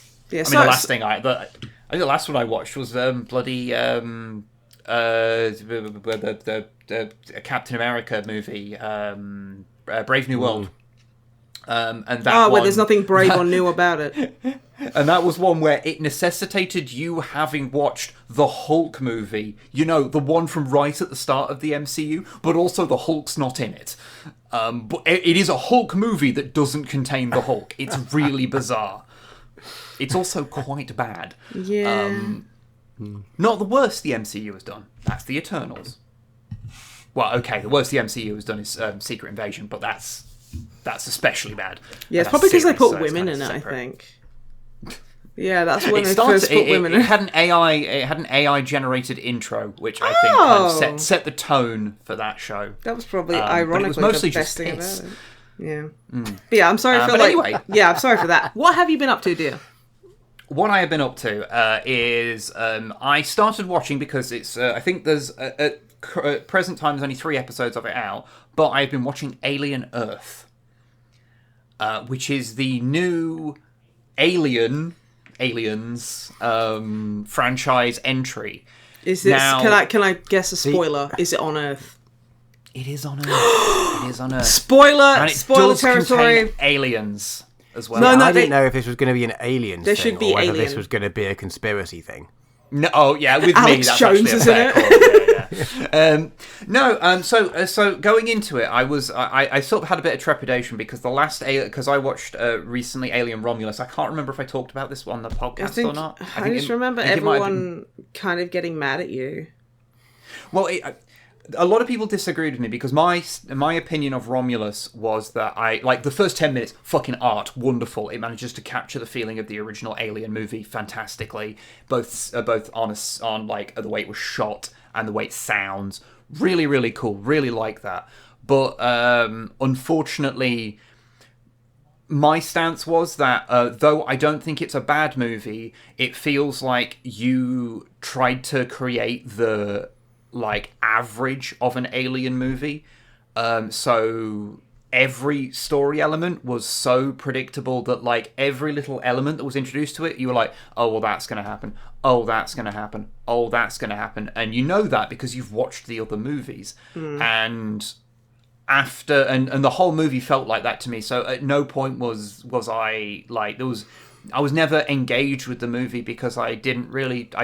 last one I watched was bloody the Captain America movie, Brave New World. And that where there's nothing brave or new about it. And that was one where it necessitated you having watched the Hulk movie, the one from right at the start of the MCU, but also the Hulk's not in it. But it is a Hulk movie that doesn't contain the Hulk. It's really bizarre. It's also quite bad. Yeah. Not the worst the MCU has done. That's the Eternals. Well, okay, the worst the MCU has done is Secret Invasion, but that's especially bad. Yeah, it's probably because they put women in it, I think. Yeah, that's when they first put women in. It had an AI generated intro, which I think kind of set the tone for that show. That was probably ironically the best thing about it. Yeah. But yeah, I'm sorry for I'm sorry for that. What have you been up to, dear? What I have been up to is I started watching because it's I think there's at present time there's only 3 episodes of it out, but I've been watching Alien Earth, which is the new Aliens franchise entry. Is this? Now, can I guess a spoiler? Is it on Earth? It is on Earth. It is on Earth. Spoiler. And it spoiler does territory. Contain aliens as well. No, I didn't know if this was going to be an alien there thing should be or whether alien. this was going to be a conspiracy thing. No, oh yeah, with Alex me that's Jones, actually a fair isn't call. So going into it, I sort of had a bit of trepidation because because I watched recently Alien Romulus. I can't remember if I talked about this on the podcast or not. I just remember everyone kind of getting mad at you. Well, a lot of people disagreed with me because my opinion of Romulus was that the first 10 minutes, fucking art, wonderful. It manages to capture the feeling of the original Alien movie fantastically, both on like the way it was shot and the way it sounds. Really, really cool. Really like that. But unfortunately, my stance was that though I don't think it's a bad movie, it feels like you tried to create the average of an Alien movie. So every story element was so predictable that every little element that was introduced to it, you were like, oh, well, that's going to happen. Oh, that's going to happen. Oh, that's going to happen. And you know that because you've watched the other movies. And after, and the whole movie felt like that to me. So at no point was I I was never engaged with the movie because I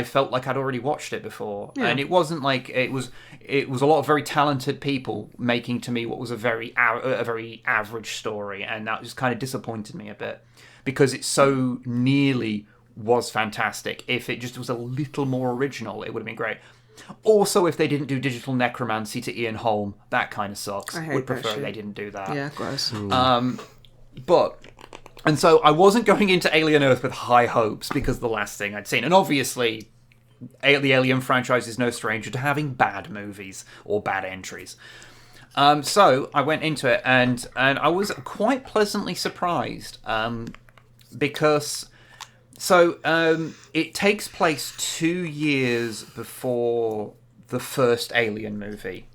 felt like I'd already watched it before. Yeah. And it wasn't like it was a lot of very talented people making to me what was a very average story, and that just kind of disappointed me a bit because it so nearly was fantastic. If it just was a little more original, it would have been great. Also, if they didn't do digital necromancy to Ian Holm, that kind of sucks. I would prefer they didn't do that. Yeah, gross. And so I wasn't going into Alien Earth with high hopes because the last thing I'd seen. And obviously, the Alien franchise is no stranger to having bad movies or bad entries. So I went into it and I was quite pleasantly surprised because... So it takes place 2 years before the first Alien movie.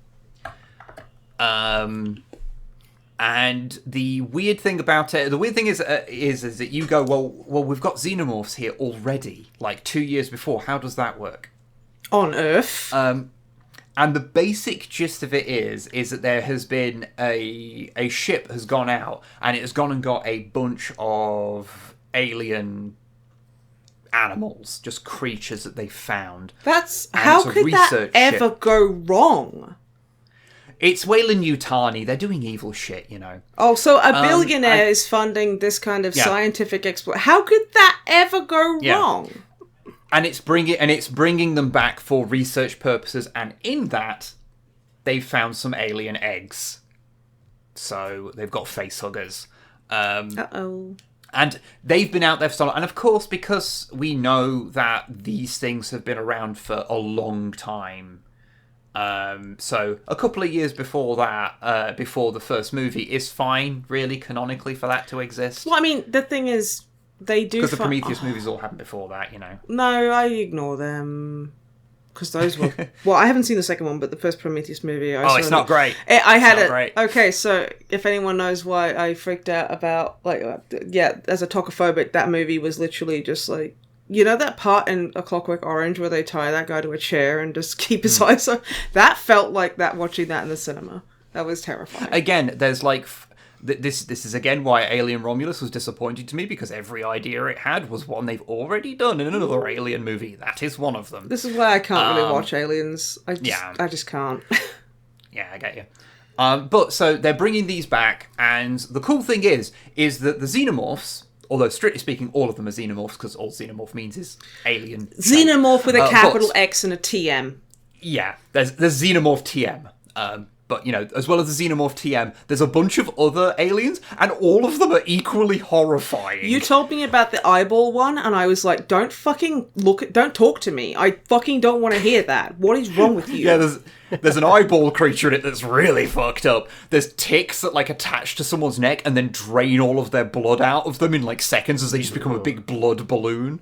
And the weird thing about it, is that you go, well, we've got xenomorphs here already, 2 years before. How does that work? On Earth. And the basic gist of it is that there has been a ship has gone out, and it has gone and got a bunch of alien animals, just creatures that they found. How could that ever go wrong? It's Weyland-Yutani. They're doing evil shit, you know. Oh, so a billionaire is funding this kind of scientific exploit. How could that ever go wrong? And it's bringing them back for research purposes, and in that, they've found some alien eggs. So they've got facehuggers. Uh-oh. And they've been out there for so long. And of course, because we know that these things have been around for a long time. So a couple of years before that, before the first movie, is fine, really, canonically, for that to exist. Well, I mean, the thing is, they do... Because the Prometheus movies all happened before that, you know. No, I ignore them. Because those were... Well, I haven't seen the second one, but the first Prometheus movie... It's not great. I had it... Great. Okay, so if anyone knows why I freaked out about... as a tokophobic, that movie was literally just like... You know that part in A Clockwork Orange where they tie that guy to a chair and just keep his eyes on? That felt like that, watching that in the cinema. That was terrifying. Again, there's this is again why Alien Romulus was disappointing to me, because every idea it had was one they've already done in another Alien movie. That is one of them. This is why I can't really watch Aliens. I just can't. Yeah, I get you. But so they're bringing these back, and the cool thing is that the xenomorphs, although strictly speaking all of them are xenomorphs, because all xenomorph means is alien. Xenomorph with a capital X and a TM. Yeah, there's xenomorph TM. But, you know, as well as the xenomorph TM, there's a bunch of other aliens, and all of them are equally horrifying. You told me about the eyeball one, and I was like, don't talk to me. I fucking don't want to hear that. What is wrong with you? Yeah, There's an eyeball creature in it that's really fucked up. There's ticks that like attach to someone's neck and then drain all of their blood out of them in like seconds as they just become a big blood balloon.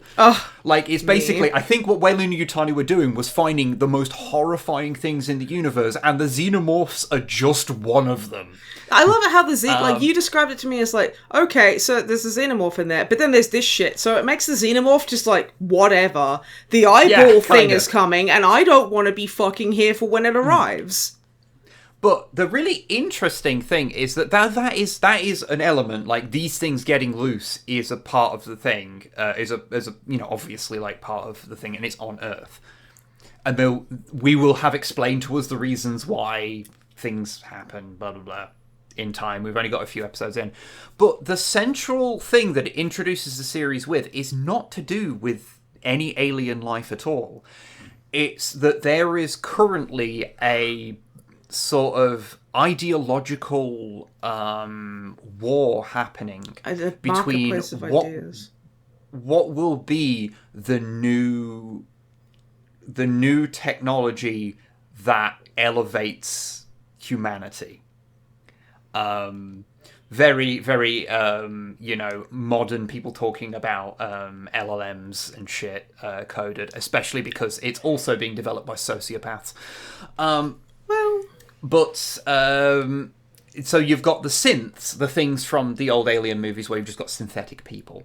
Like it's basically, I think what Weyland and Yutani were doing was finding the most horrifying things in the universe, and the xenomorphs are just one of them. I love it how like you described it to me as like, okay, so there's a xenomorph in there, but then there's this shit, so it makes the xenomorph just like whatever. The eyeball thing is coming, and I don't want to be fucking here for when it arrives. But the really interesting thing is that is an element. Like these things getting loose is a part of the thing. Is a obviously like part of the thing, and it's on Earth. And we will have explained to us the reasons why things happen. Blah blah blah. In time, we've only got a few episodes in, but the central thing that it introduces the series with is not to do with any alien life at all. It's that there is currently a sort of ideological war happening between what will be the new technology that elevates humanity. Very, very, modern people talking about LLMs and shit coded, especially because it's also being developed by sociopaths. So you've got the synths, the things from the old Alien movies where you've just got synthetic people.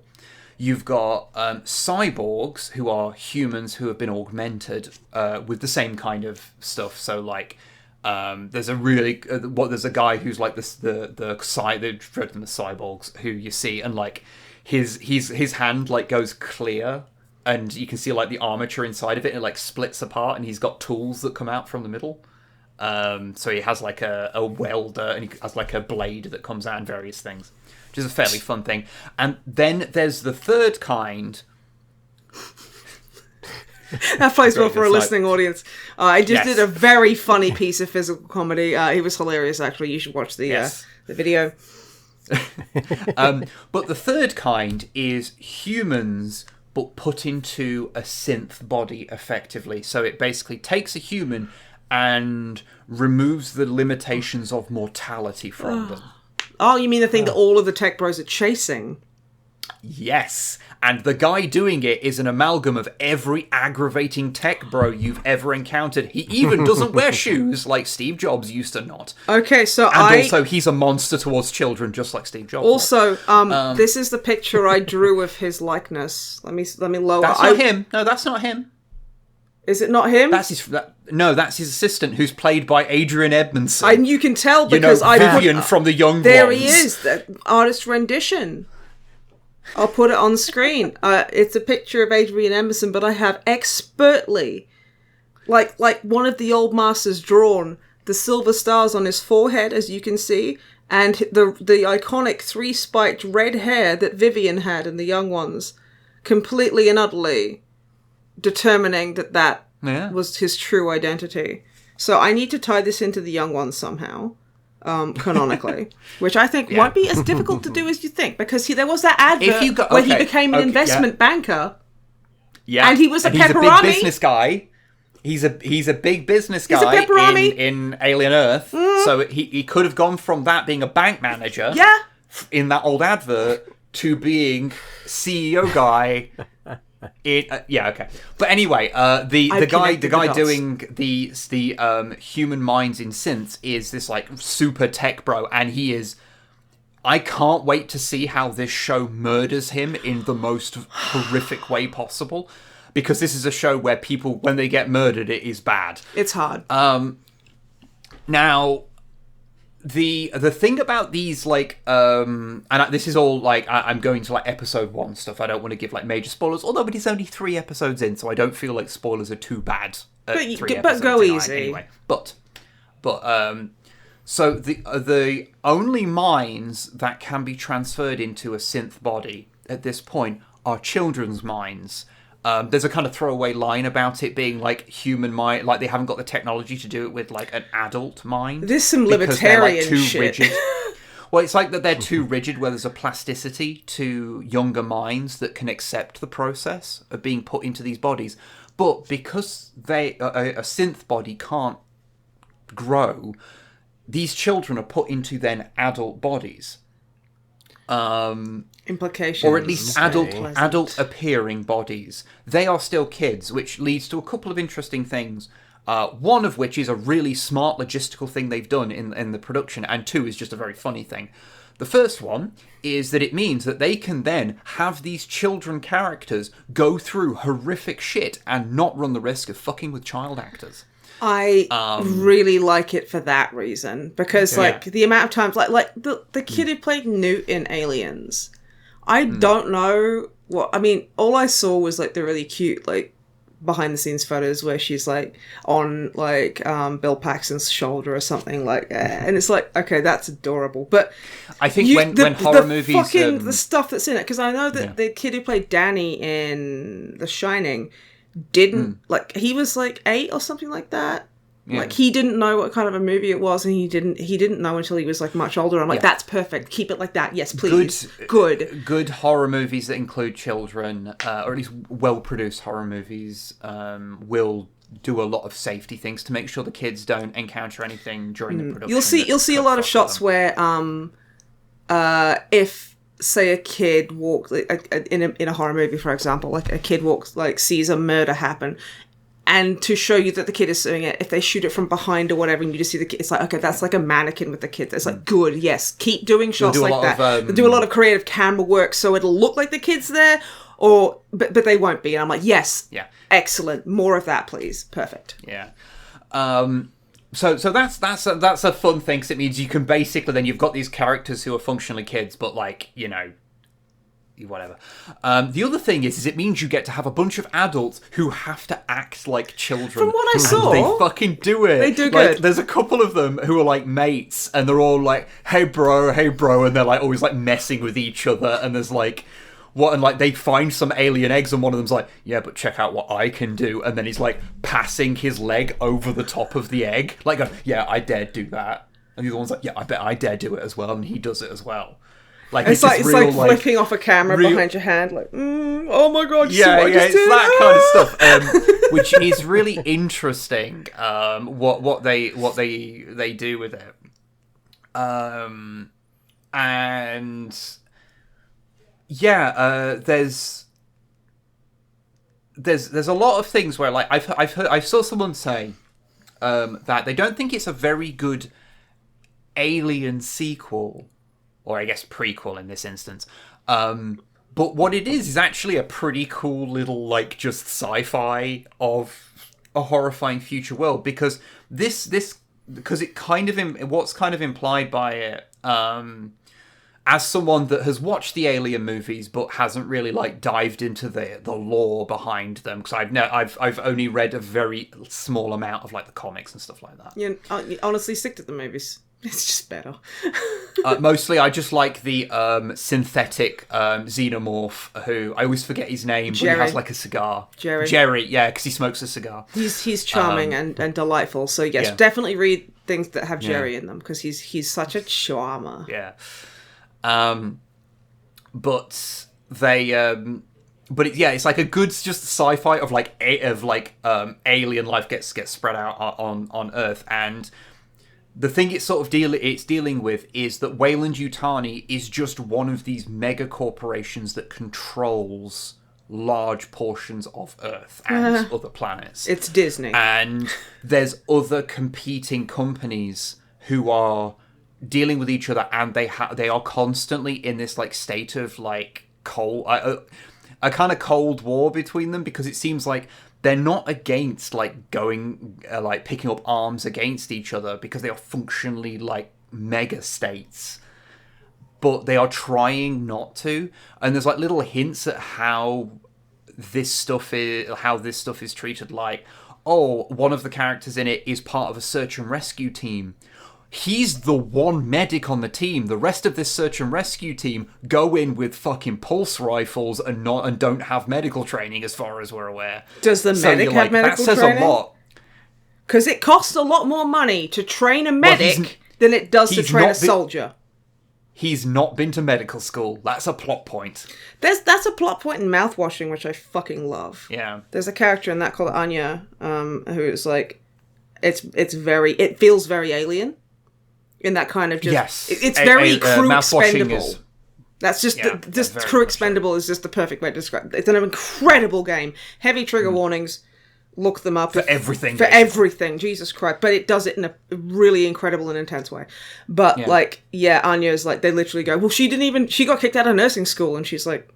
You've got cyborgs, who are humans who have been augmented with the same kind of stuff. So, like, there's a guy who's like the cyborgs who you see, and like his hand like goes clear, and you can see like the armature inside of it, and it like splits apart, and he's got tools that come out from the middle. So he has like a welder, and he has like a blade that comes out and various things, which is a fairly fun thing. And then there's the third kind. That plays well for a listening audience. I just did a very funny piece of physical comedy. It was hilarious, actually. You should watch the video. But the third kind is humans, but put into a synth body, effectively. So it basically takes a human and removes the limitations of mortality from them. Oh, you mean the thing that all of the tech bros are chasing? Yes, and the guy doing it is an amalgam of every aggravating tech bro you've ever encountered. He even doesn't wear shoes like Steve Jobs used to not. Okay, so also he's a monster towards children, just like Steve Jobs. Also, this is the picture I drew of his likeness. Let me lower. That's not him. No, that's not him. Is it not him? That's his assistant, who's played by Adrian Edmondson. And you can tell because Vivian from the Young there Ones. He is, the artist rendition. I'll put it on screen. It's a picture of Adrian Edmondson, but I have expertly, like one of the old masters drawn, the silver stars on his forehead, as you can see, and the iconic 3-spiked red hair that Vivian had in the Young Ones, completely and utterly determining that was his true identity. So I need to tie this into the Young Ones somehow. Canonically, which I think won't be as difficult to do as you think, because there was that advert where he became an investment banker. Yeah, and he was a pepperami. He's a big business guy. He's a big business guy in Alien Earth. So he could have gone from that being a bank manager, in that old advert, to being CEO guy. But anyway, the guy doing the human minds in synths is this like super tech bro, and he is. I can't wait to see how this show murders him in the most horrific way possible, because this is a show where people, when they get murdered, it is bad. It's hard. Now, the thing about these, like, and this is all, like, I'm going to, like, episode 1 stuff. I don't want to give, like, major spoilers, although it is only 3 episodes in, so I don't feel like spoilers are too bad at 3 episodes but go easy. Anyway. So the only minds that can be transferred into a synth body at this point are children's minds. There's a kind of throwaway line about it being like human mind, like they haven't got the technology to do it with like an adult mind. There's some libertarian too shit. Rigid. Well, it's like that they're too rigid, where there's a plasticity to younger minds that can accept the process of being put into these bodies. But because a synth body can't grow, these children are put into then adult bodies. Implications. Or at least adult appearing bodies. They are still kids, which leads to a couple of interesting things. One of which is a really smart logistical thing they've done in the production, and two is just a very funny thing. The first one is that it means that they can then have these children characters go through horrific shit and not run the risk of fucking with child actors. I really like it for that reason, because like the amount of times like the kid who played Newt in Aliens, I don't know what I mean. All I saw was like the really cute like behind the scenes photos where she's like on like Bill Paxton's shoulder or something like that. And it's like, okay, that's adorable, but I think when horror movies fucking the stuff that's in it, because I know that the kid who played Danny in The Shining didn't like, he was like 8 or something like that. Like he didn't know what kind of a movie it was, and he didn't know until he was like much older. I'm like, that's perfect. Keep it like that. Yes, please. Good horror movies that include children, or at least well-produced horror movies, will do a lot of safety things to make sure the kids don't encounter anything during the production. You'll see a lot of shots where if say a kid walks in a horror movie, for example, like a kid sees a murder happen. And to show you that the kid is doing it, if they shoot it from behind or whatever, and you just see the kid, it's like, okay, that's like a mannequin with the kid. It's like, good, yes, keep doing shots like that. They do a lot of creative camera work, so it'll look like the kid's there, but they won't be. And I'm like, yes, excellent, more of that, please, perfect. Yeah. So that's a fun thing, because it means you can basically then you've got these characters who are functionally kids, but like, you know, whatever. The other thing is it means you get to have a bunch of adults who have to act like children. From what I saw, they fucking do it. They do like, good. There's a couple of them who are like mates, and they're all like, hey bro, and they're like always like messing with each other, and there's like and like they find some alien eggs, and one of them's like, yeah, but check out what I can do, and then he's like passing his leg over the top of the egg, like, yeah, I dare do that, and the other one's like, yeah, I bet I dare do it as well, and he does it as well. Like, it's like flipping off a camera behind your hand, like, oh my god, it's that kind of stuff, which is really interesting. What they do with it, and there's a lot of things where like I saw someone say that they don't think it's a very good Alien sequel. Or I guess prequel in this instance. But what it is actually a pretty cool little, like, just sci-fi of a horrifying future world. Because because it kind of, what's kind of implied by it, as someone that has watched the Alien movies but hasn't really, like, dived into the lore behind them, because I've only read a very small amount of, like, the comics and stuff like that. Yeah, honestly, stick to the movies. It's just better. Mostly, I just like the synthetic xenomorph, who I always forget his name, Jerry. But he has like a cigar. Jerry, yeah, because he smokes a cigar. He's charming and delightful. So yes, definitely read things that have Jerry in them, because he's such a charmer. Yeah. But they. It's like a good just sci-fi of alien life gets spread out on Earth, and the thing it's sort of dealing with is that Weyland-Yutani is just one of these mega corporations that controls large portions of Earth and other planets. It's Disney. And there's other competing companies who are dealing with each other, and they are constantly in this like state of like a kind of cold war between them, because it seems like they're not against like going like picking up arms against each other, because they are functionally like mega states, but they are trying not to. And there's like little hints at how this stuff is treated. Like, one of the characters in it is part of a search and rescue team. He's the one medic on the team. The rest of this search and rescue team go in with fucking pulse rifles and don't have medical training, as far as we're aware. Does the medic have medical training? That says a lot. Because it costs a lot more money to train a medic than it does to train a soldier. He's not been to medical school. That's a plot point. That's a plot point in Mouthwashing, which I fucking love. Yeah. There's a character in that called Anya, who is like... it feels very alien in that kind of just... Yes. It's very crew expendable. That's just crew expendable is just the perfect way to describe it. It's an incredible game. Heavy trigger warnings. Look them up. For everything. For everything. Jesus Christ. But it does it in a really incredible and intense way. But, Anya's like, they literally go, well, she got kicked out of nursing school. And she's like,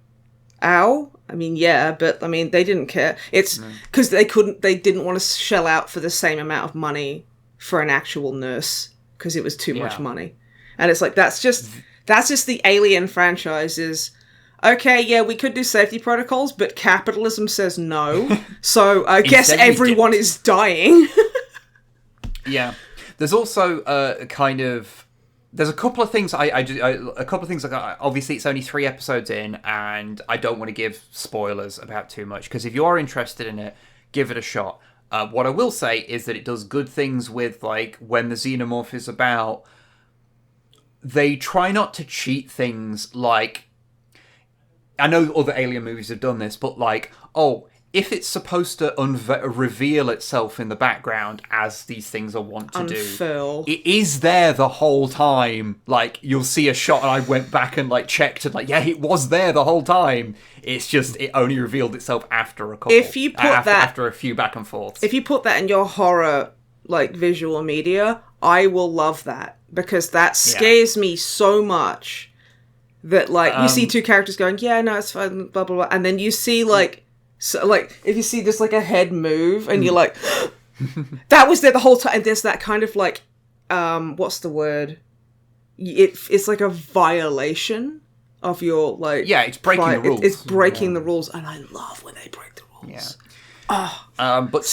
ow? I mean, yeah, but, I mean, they didn't care. It's because they didn't want to shell out for the same amount of money for an actual nurse because it was too much money. And it's like, that's just the Alien franchise is... Okay, yeah, we could do safety protocols, but capitalism says no. So I guess everyone is dying. Yeah. There's also there's a couple of things obviously it's only 3 episodes in, and I don't want to give spoilers about too much, because if you are interested in it, give it a shot. What I will say is that it does good things with, like, when the xenomorph is about, they try not to cheat things like... I know other Alien movies have done this, but like, if it's supposed to reveal itself in the background, as these things are wont to do, it is there the whole time. Like, you'll see a shot, and I went back and like checked, and like, yeah, it was there the whole time. It's just it only revealed itself after a couple. If you put after a few back and forths. If you put that in your horror like visual media, I will love that, because that scares me so much. That, like, you see 2 characters going, yeah, no, it's fine, blah, blah, blah. And then you see, like, if you see just, like, a head move, and you're like, that was there the whole time. And there's that kind of, like, what's the word? It's like a violation of your, like... Yeah, it's breaking the rules. It's breaking the rules, and I love when they break the rules. Yeah. But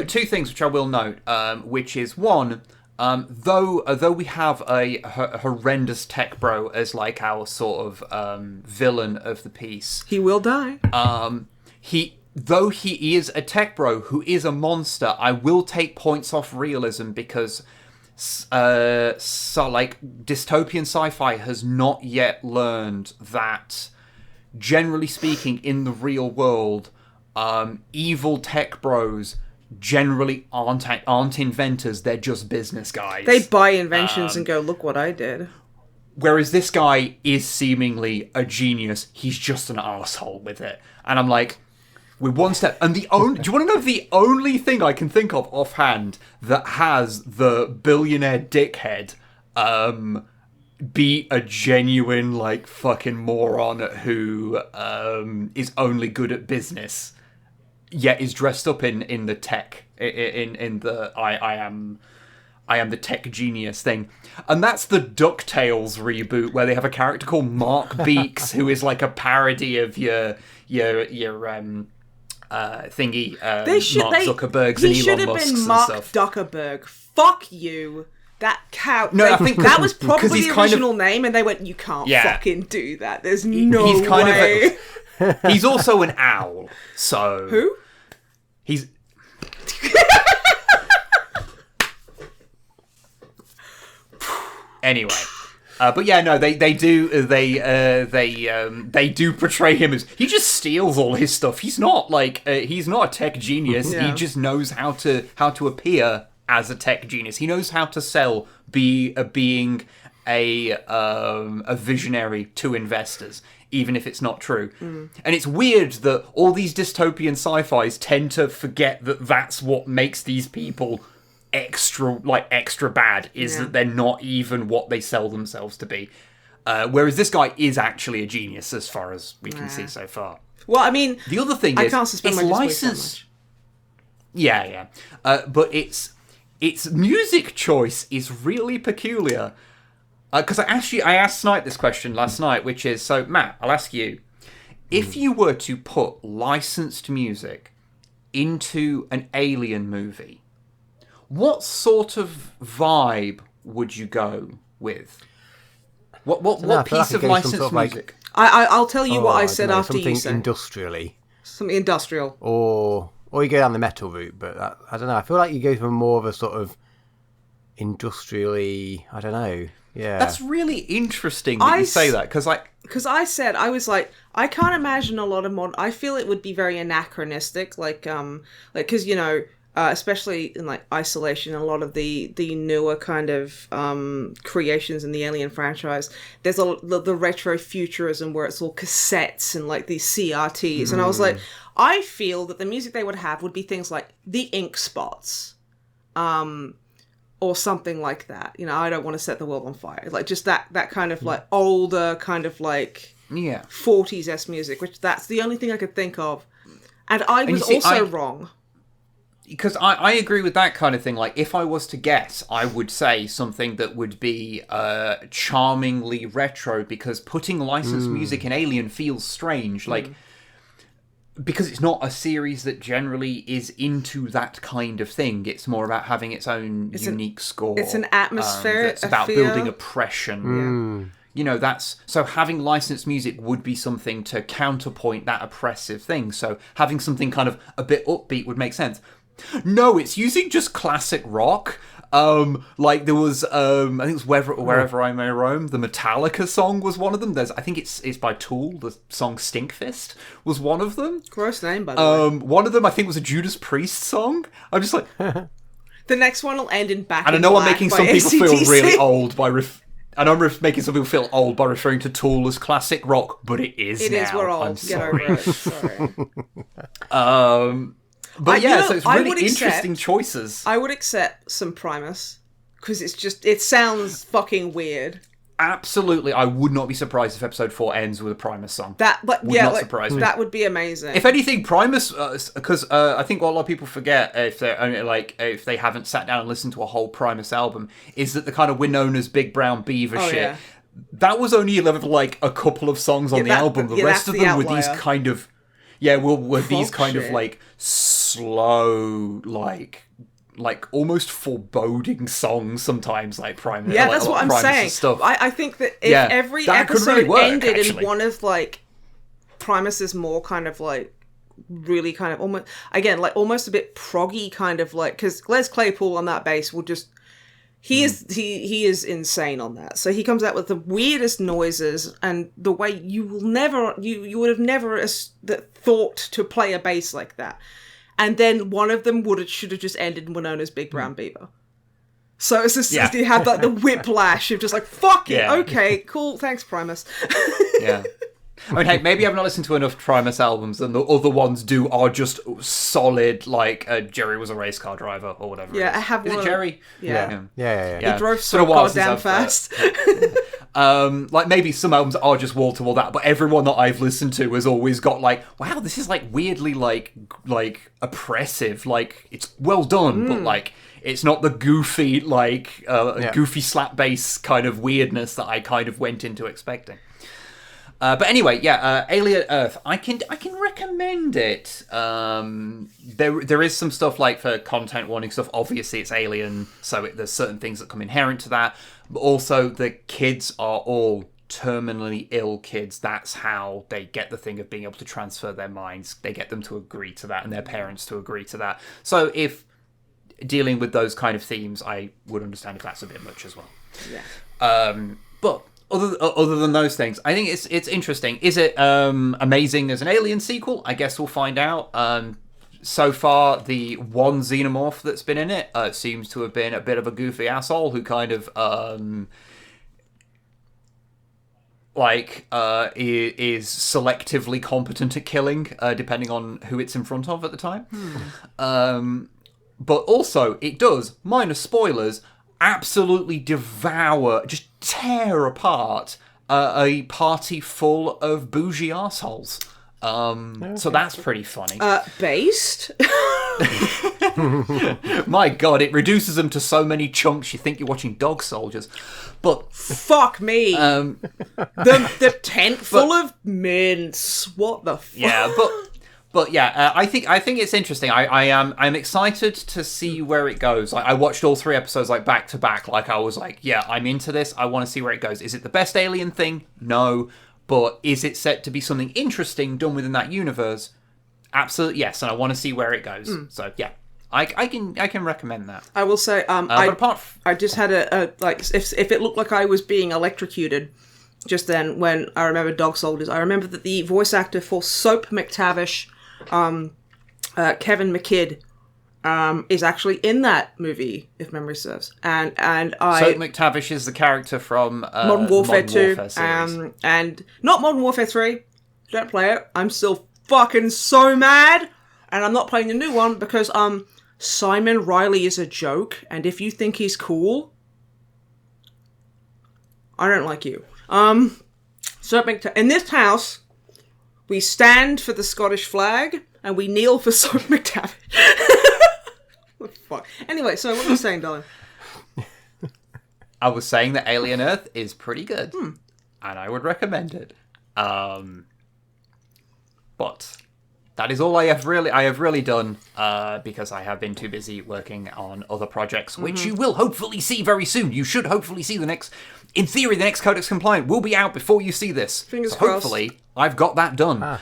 two things which I will note, which is, one... though we have a horrendous tech bro as like our sort of villain of the piece, he will die. He is a tech bro who is a monster, I will take points off realism, because like dystopian sci-fi has not yet learned that, generally speaking, in the real world, evil tech bros generally aren't inventors, they're just business guys. They buy inventions and go, look what I did. Whereas this guy is seemingly a genius, he's just an asshole with it. And I'm like, we're one step... And do you want to know the only thing I can think of offhand that has the billionaire dickhead be a genuine, like, fucking moron who is only good at business, yet is dressed up in the tech, in the I am the tech genius thing. And that's the DuckTales reboot, where they have a character called Mark Beeks, who is like a parody of your thingy, Mark Zuckerberg's and Elon Musk's and stuff. He should have been Mark Zuckerberg. Fuck you. That cow. No, I think that was probably the original name, and they went, you can't fucking do that. There's no he's kind way. He's also an owl, so... Who? He's... Anyway, but yeah, no, they do portray him as, he just steals all his stuff. He's not like he's not a tech genius. Yeah. He just knows how to appear as a tech genius. He knows how to sell being a visionary to investors, even if it's not true. And it's weird that all these dystopian sci-fis tend to forget that that's what makes these people extra bad, is that they're not even what they sell themselves to be. Whereas this guy is actually a genius, as far as we can see so far. Well, I mean, the other thing is, can't suspend it's licensed. Yeah. But its music choice is really peculiar. Because I asked Snipe this question last night, which is, so Matt, I'll ask you, if you were to put licensed music into an Alien movie, what sort of vibe would you go with? What piece of licensed music? I'll tell you what I said after you said. Something industrially. Something industrial. Or you go down the metal route, but I don't know. I feel like you go for more of a sort of industrially, I don't know. Yeah. That's really interesting that you say that, because I said, I was like, I can't imagine a lot of I feel it would be very anachronistic, like, because, you know, especially in like Isolation, a lot of the newer kind of creations in the Alien franchise, there's the retro futurism where it's all cassettes and like these CRTs, and I was like, I feel that the music they would have would be things like the Ink Spots, or something like that. You know, I don't want to set the world on fire, like just that kind of like older kind of like 40s music, which that's the only thing I could think of, and I was also wrong. Because I agree with that kind of thing. Like, if I was to guess, I would say something that would be charmingly retro, because putting licensed music in Alien feels strange. Like, because it's not a series that generally is into that kind of thing. It's more about having its own unique score. It's an atmosphere. It's about building oppression. You know, so having licensed music would be something to counterpoint that oppressive thing. So having something kind of a bit upbeat would make sense. No, it's using just classic rock. Like there was, I think it was Wherever I May Roam. The Metallica song was one of them. I think it's by Tool. The song Stinkfist was one of them. Gross name, by the way. One of them I think was a Judas Priest song. I'm just like, the next one will end in Back. And I know I'm making some people feel really old by and I'm making some people feel old by referring to Tool as classic rock, but it is. It now. is. We're old. I'm Get sorry. over it. Sorry. But so it's really interesting choices. I would accept some Primus, because it sounds fucking weird. Absolutely, I would not be surprised if episode 4 ends with a Primus song. Surprise me. That would be amazing. If anything, Primus, because I think what a lot of people forget if they haven't sat down and listened to a whole Primus album, is that the kind of Winona's Big Brown Beaver shit. Yeah. That was only like a couple of songs on the album. The rest of them were these kind of. Yeah, were these kind of like slow, like almost foreboding songs sometimes, like Primus. Yeah, that's what I'm saying. Stuff. I think that if every episode ended in one of like Primus's more kind of like really kind of almost again like almost a bit proggy kind of like, because Les Claypool on that bass will just. He is insane on that. So he comes out with the weirdest noises, and the way you would have never thought to play a bass like that. And then one of them should have just ended in Winona's Big Brown Beaver. So it's just you have like the whiplash of just like fuck it, okay, cool, thanks Primus. Yeah. I mean, hey, maybe I've not listened to enough Primus albums, and the other ones are just solid, like Jerry was a race car driver or whatever. Yeah, I have one. Is it Jerry? Yeah. He drove so goddamn fast. Like maybe some albums are just wall to wall that, but everyone that I've listened to has always got like, wow, this is like weirdly like oppressive. Like it's well done, but like it's not the goofy goofy slap bass kind of weirdness that I kind of went into expecting. But anyway, Alien Earth. I can recommend it. There is some stuff like for content warning stuff. Obviously, it's Alien, so there's certain things that come inherent to that. But also, the kids are all terminally ill kids. That's how they get the thing of being able to transfer their minds. They get them to agree to that, and their parents to agree to that. So if dealing with those kind of themes, I would understand if that's a bit much as well. Yeah. But. Other than those things, I think it's interesting. Is it amazing as an Alien sequel? I guess we'll find out. So far, the one xenomorph that's been in it seems to have been a bit of a goofy asshole who kind of is selectively competent at killing, depending on who it's in front of at the time. But also, it does, minor spoilers, absolutely devour, just tear apart a party full of bougie arseholes. So that's pretty funny. Based? My God, it reduces them to so many chunks you think you're watching Dog Soldiers. But fuck me. The tent full of mints. What the fuck? Yeah, But yeah, I think it's interesting. I'm excited to see where it goes. Like, I watched all 3 episodes like back to back. Like I was like, yeah, I'm into this. I want to see where it goes. Is it the best Alien thing? No, but is it set to be something interesting done within that universe? Absolutely yes, and I want to see where it goes. So yeah, I can recommend that. I will say, I just had a if it looked like I was being electrocuted just then when I remember Dog Soldiers. I remember that the voice actor for Soap McTavish. Kevin McKidd is actually in that movie, if memory serves. And I... So McTavish is the character from Modern Warfare 2. series. And not Modern Warfare 3. Don't play it. I'm still fucking so mad. And I'm not playing the new one because Simon Riley is a joke. And if you think he's cool, I don't like you. So in this house, we stand for the Scottish flag and we kneel for Sir McTavish. What the fuck? Anyway, so what were you saying, darling? I was saying that Alien Earth is pretty good, and I would recommend it. But that is all I have really done because I have been too busy working on other projects, which you will hopefully see very soon. You should hopefully see the next Codex Compliant will be out before you see this. Fingers crossed. Hopefully, I've got that done.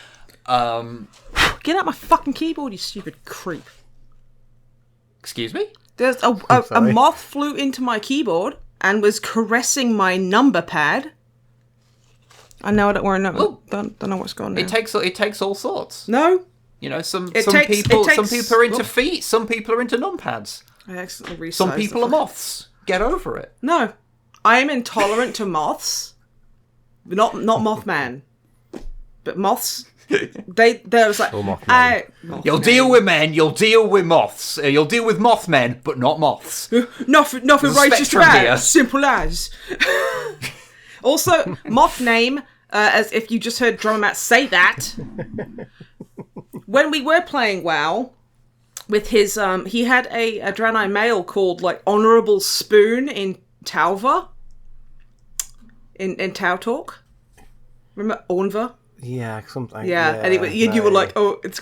Get out my fucking keyboard, you stupid creep. Excuse me? There's a moth flew into my keyboard and was caressing my number pad. I know I don't want to know. Don't know what's going on. It takes all sorts. No. You know, some people are into feet, some people are into numpads. I accidentally resized some people are moths. Get over it. No. I am intolerant to moths. Not Mothman. But moths. There was like You'll deal with men, you'll deal with moths, you'll deal with mothmen, but not moths. Nothing racist about it. Simple as. Also, moth name, as if you just heard DrummerMatt say that. When we were playing WoW with his, he had a Draenei male called like Honourable Spoon in Tauva. In Tau Talk. Remember Ornva? Yeah, something. Yeah, and you were like, oh, it's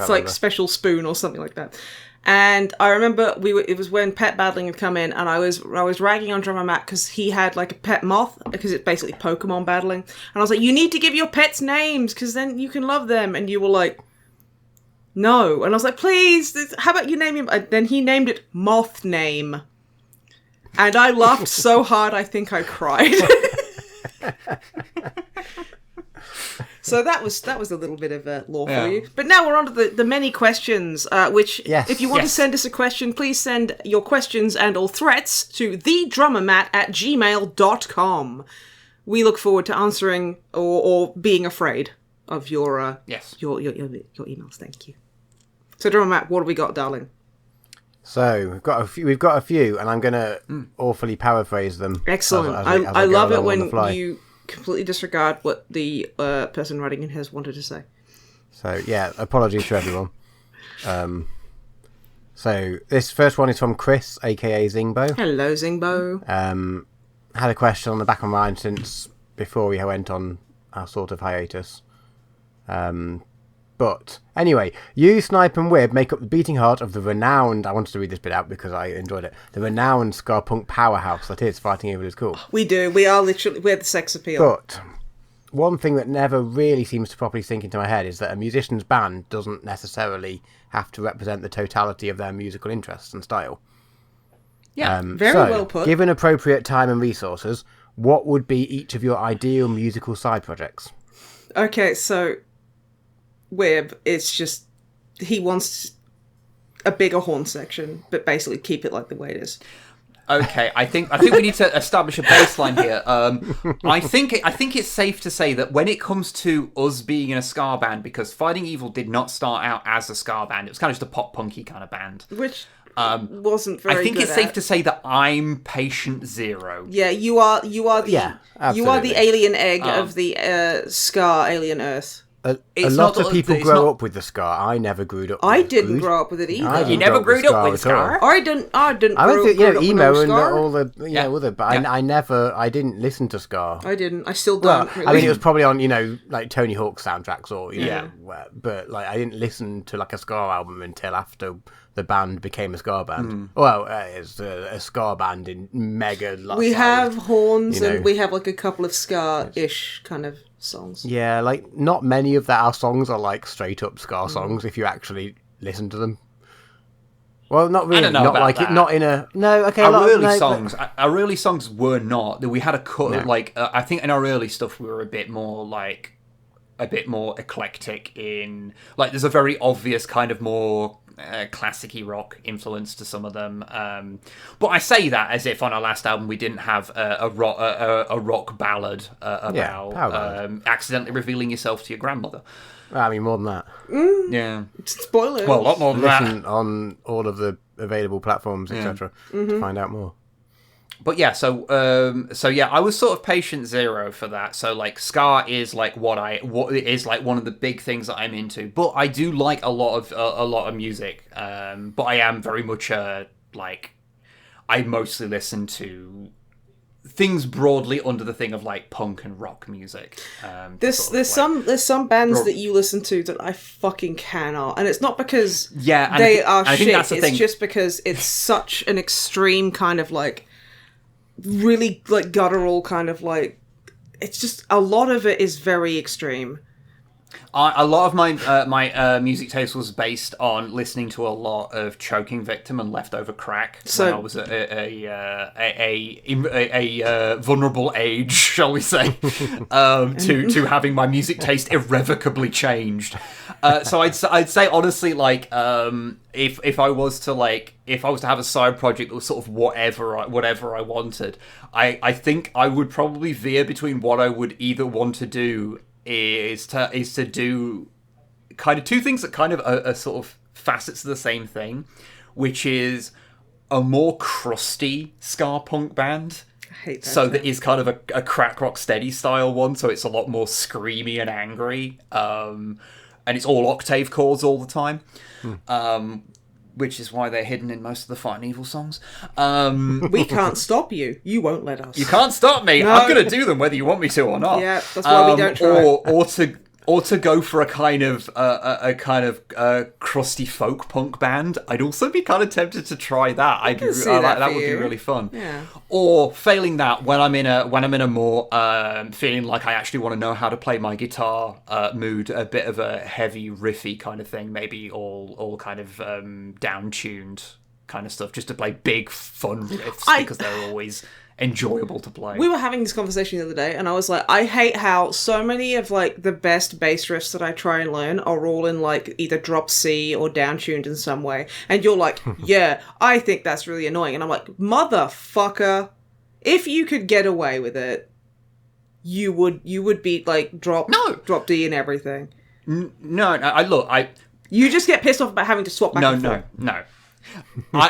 like Special Spoon or something like that. And I remember it was when pet battling had come in, and I was ragging on DrummerMatt because he had like a pet moth, because it's basically Pokemon battling. And I was like, you need to give your pets names because then you can love them. And you were like, no. And I was like, please, how about you name him? And then he named it Moth Name. And I laughed so hard I think I cried. So that was a little bit of lore for you. But now we're on to the many questions, which if you want to send us a question, please send your questions and all threats to TheDrummerMatt@gmail.com. We look forward to answering or being afraid of your emails. Thank you. So DrummerMatt, what have we got, darling? So we've got a few, and I'm going to awfully paraphrase them. Excellent. I love it when you completely disregard what the person writing in has wanted to say. So yeah, apologies to everyone. So this first one is from Chris, aka Zingbo. Hello, Zingbo. Had a question on the back of my mind since before we went on our sort of hiatus. But anyway, you, Snipe, and Wib make up the beating heart of the renowned... I wanted to read this bit out because I enjoyed it. The renowned Scarpunk powerhouse that is Fighting Evil is Cool. We do. We're the sex appeal. But one thing that never really seems to properly sink into my head is that a musician's band doesn't necessarily have to represent the totality of their musical interests and style. Yeah, very well put. Given appropriate time and resources, what would be each of your ideal musical side projects? Okay, so... Wib, it's just he wants a bigger horn section, but basically keep it like the way it is. Okay, I think we need to establish a baseline here. I think it's safe to say that when it comes to us being in a ska band, because Fighting Evil did not start out as a ska band, it was kind of just a pop punky kind of band, which wasn't very. I think it's safe to say that I'm patient zero. Yeah, you are the alien egg of the ska alien Earth. A lot of people grow up with the ska. I never grew up. I didn't grow up with it either. You never grew up with ska. I didn't. I went through emo and all the other, but I didn't listen to ska. I didn't. I still don't. Well, really. I mean, it was probably on like Tony Hawk's soundtracks or but like I didn't listen to like a ska album until after the band became a ska band. Well, it's a ska band in mega. We have horns and we have like a couple of ska-ish kind of songs. Yeah, like not many of our songs are like straight up ska songs if you actually listen to them. Well, not really. I don't know not about like that. It. Not in a no. Okay, our early songs were not. We had a cut. Like I think in our early stuff we were a bit more eclectic in like. There's a very obvious kind of more classic-y rock influence to some of them. But I say that as if on our last album we didn't have a rock ballad about accidentally revealing yourself to your grandmother. I mean, more than that. Yeah. Spoilers. Well, a lot more than Listen that. on all of the available platforms, etc., to find out more. But yeah, so I was sort of patient zero for that. So like ska is like what is like one of the big things that I'm into. But I do like a lot of music. But I am very much like I mostly listen to things broadly under the thing of like punk and rock music. There's some bands that you listen to that I fucking cannot, and it's not because they are shit. It's just because it's such an extreme kind of like really like guttural kind of like. It's just a lot of it is very extreme. A lot of my music taste was based on listening to a lot of Choking Victim and Leftover Crack when I was at a vulnerable age, shall we say, to having my music taste irrevocably changed. So I'd say honestly, like if I was to have a side project that was sort of whatever I wanted, I think I would probably veer between what I would either want to do is to do kind of two things that kind of are sort of facets of the same thing, which is a more crusty ska punk band. I hate that. So that is kind of a crack rock steady style one, so it's a lot more screamy and angry, and it's all octave chords all the time. Which is why they're hidden in most of the Fight and Evil songs. We can't stop you. You won't let us. You can't stop me. No. I'm going to do them whether you want me to or not. Yeah, that's why we don't try. Or to go for a kind of crusty folk punk band. I'd also be kind of tempted to try that. That would be really fun. Yeah. Or failing that, when I'm in a more feeling like I actually want to know how to play my guitar mood, a bit of a heavy riffy kind of thing, maybe all kind of down-tuned kind of stuff, just to play big fun riffs because they're always enjoyable to play. We were having this conversation the other day, and I was like, I hate how so many of like the best bass riffs that I try and learn are all in like either drop C or down-tuned in some way. And you're like, yeah, I think that's really annoying. And I'm like, motherfucker, if you could get away with it, you would be like drop D and everything. No. You just get pissed off about having to swap back and forth. No.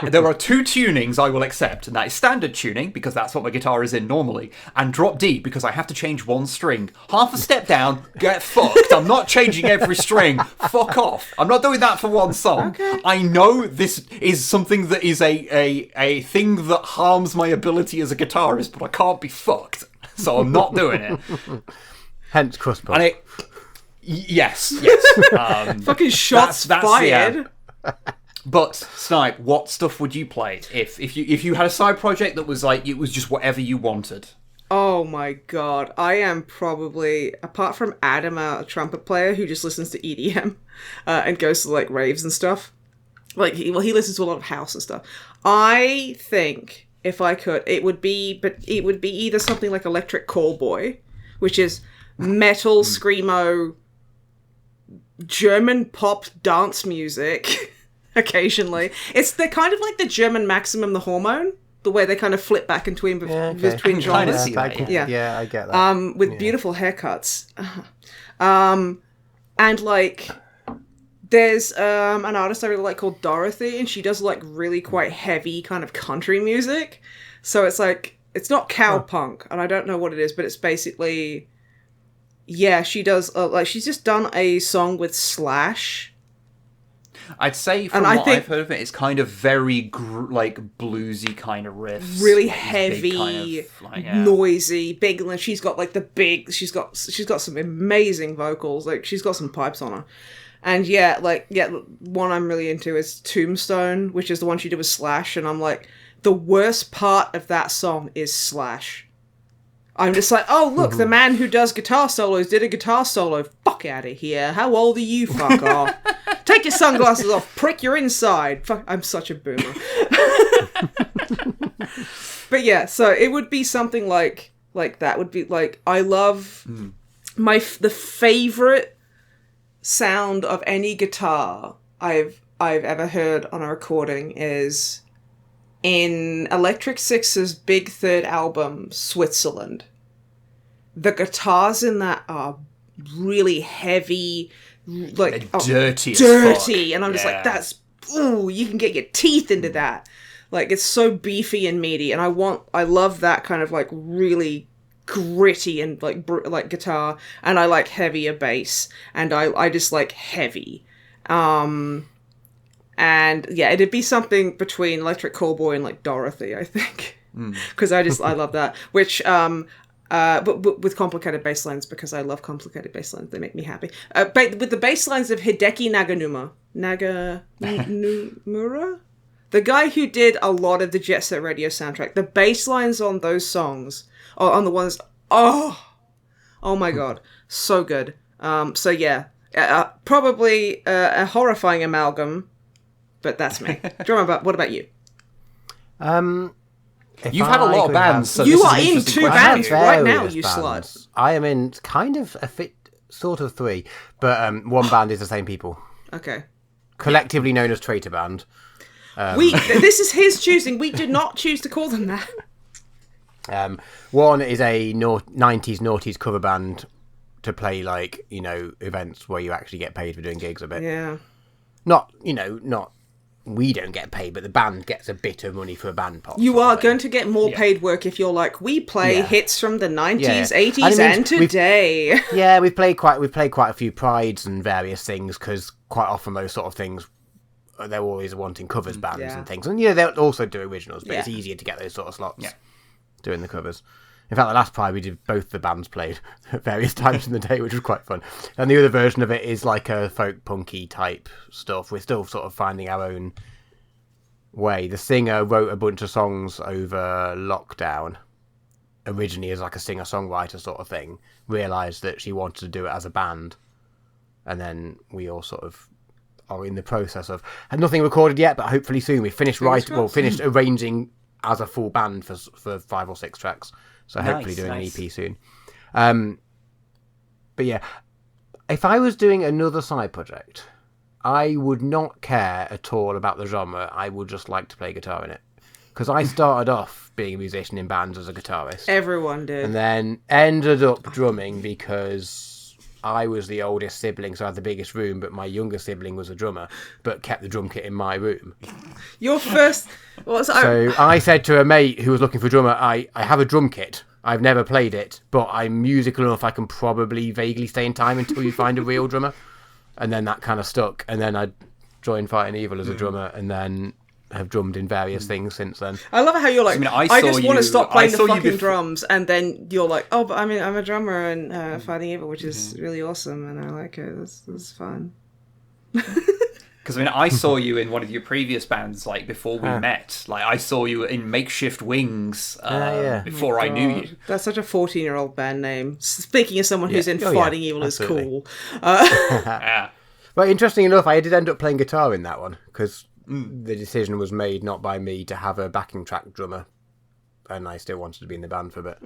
There are two tunings I will accept, and that is standard tuning, because that's what my guitar is in normally, and drop D, because I have to change one string. Half a step down, get fucked. I'm not changing every string. Fuck off. I'm not doing that for one song. Okay. I know this is something that is a thing that harms my ability as a guitarist, but I can't be fucked, so I'm not doing it. Hence Crustball. And yes. Fucking shots fired. But Snipe, what stuff would you play if you had a side project that was like it was just whatever you wanted? Oh my god, I am probably, apart from Adam, a trumpet player who just listens to EDM and goes to like raves and stuff. Like he listens to a lot of house and stuff. I think if I could, it would be either something like Electric Callboy, which is metal screamo German pop dance music. Occasionally, it's the kind of like the German Maximum the Hormone, the way they kind of flip back between between genres. Yeah, I get that. With beautiful haircuts, and like there's an artist I really like called Dorothy, and she does like really quite heavy kind of country music. So it's like it's not cowpunk, and I don't know what it is, but it's basically she does like she's just done a song with Slash. I'd say from what I've heard of it, it's kind of very like bluesy kind of riffs, really heavy, kind of, like, noisy, big. And she's got like she's got some amazing vocals. Like she's got some pipes on her, and one I'm really into is Tombstone, which is the one she did with Slash. And I'm like, the worst part of that song is Slash. I'm just like, oh, look, the man who does guitar solos did a guitar solo. Fuck out of here. How old are you? Fuck off. Take your sunglasses off. Prick your inside. Fuck, I'm such a boomer. But yeah, so it would be something like that. Would be like, I love the favorite sound of any guitar I've I've ever heard on a recording is in Electric Six's big third album, Switzerland. The guitars in that are really heavy, like dirty, and I'm just like, that's you can get your teeth into that. Like, it's so beefy and meaty, and I love that kind of like really gritty and like guitar, and I like heavier bass, and I just like heavy. And yeah, it'd be something between Electric Callboy and like Dorothy, I think, because I love that. Which but with complicated bass lines, because I love complicated bass lines. They make me happy. With the bass lines of Hideki Naganuma, the guy who did a lot of the Jet Set Radio soundtrack, the bass lines on those songs, or on the ones, oh my god, so good. So yeah, probably a horrifying amalgam, but that's me. DrummerMatt, what about you? You've had a lot of bands. So you are in 2 bands right now, you slut. I am in kind of sort of 3, but one band is the same people. Okay. Collectively known as Traitor Band. This is his choosing. We did not choose to call them that. One is a 90s noughties cover band to play, like, you know, events where you actually get paid for doing gigs a bit. Yeah. Not we don't get paid, but the band gets a bit of money for a band pop. You are going to get more paid work if you're like, we play hits from the 90s, 80s, and today. We've played quite a few prides and various things, because quite often those sort of things, they're always wanting covers bands and things. And they'll also do originals, but it's easier to get those sort of slots doing the covers. In fact, the last Pride we did, both the bands played at various times in the day, which was quite fun. And the other version of it is like a folk punky type stuff. We're still sort of finding our own way. The singer wrote a bunch of songs over lockdown, originally as like a singer-songwriter sort of thing, realised that she wanted to do it as a band, and then we all sort of are in the process of, had nothing recorded yet, but hopefully soon. We finished finished arranging as a full band for 5 or 6 tracks. So hopefully doing an EP soon. But yeah, if I was doing another side project, I would not care at all about the genre. I would just like to play guitar in it. Because I started off being a musician in bands as a guitarist. Everyone did. And then ended up drumming because I was the oldest sibling, so I had the biggest room, but my younger sibling was a drummer, but kept the drum kit in my room. Your first... So I said to a mate who was looking for a drummer, I have a drum kit. I've never played it, but I'm musical enough I can probably vaguely stay in time until you find a real drummer. And then that kind of stuck. And then I joined Fighting Evil as a drummer, and then have drummed in various things since then. I love how you're like, I just want to stop playing the fucking drums, and then you're like, oh, but I'm a drummer in Fighting Evil, which is really awesome, and I like it. This fun. Because I saw you in one of your previous bands, like before we met. Like I saw you in Makeshift Wings before I knew you. That's such a 14-year-old band name. Speaking of someone who's in Fighting Evil absolutely. Is cool. Well, interesting enough, I did end up playing guitar in that one because the decision was made not by me to have a backing track drummer, and I still wanted to be in the band for a bit.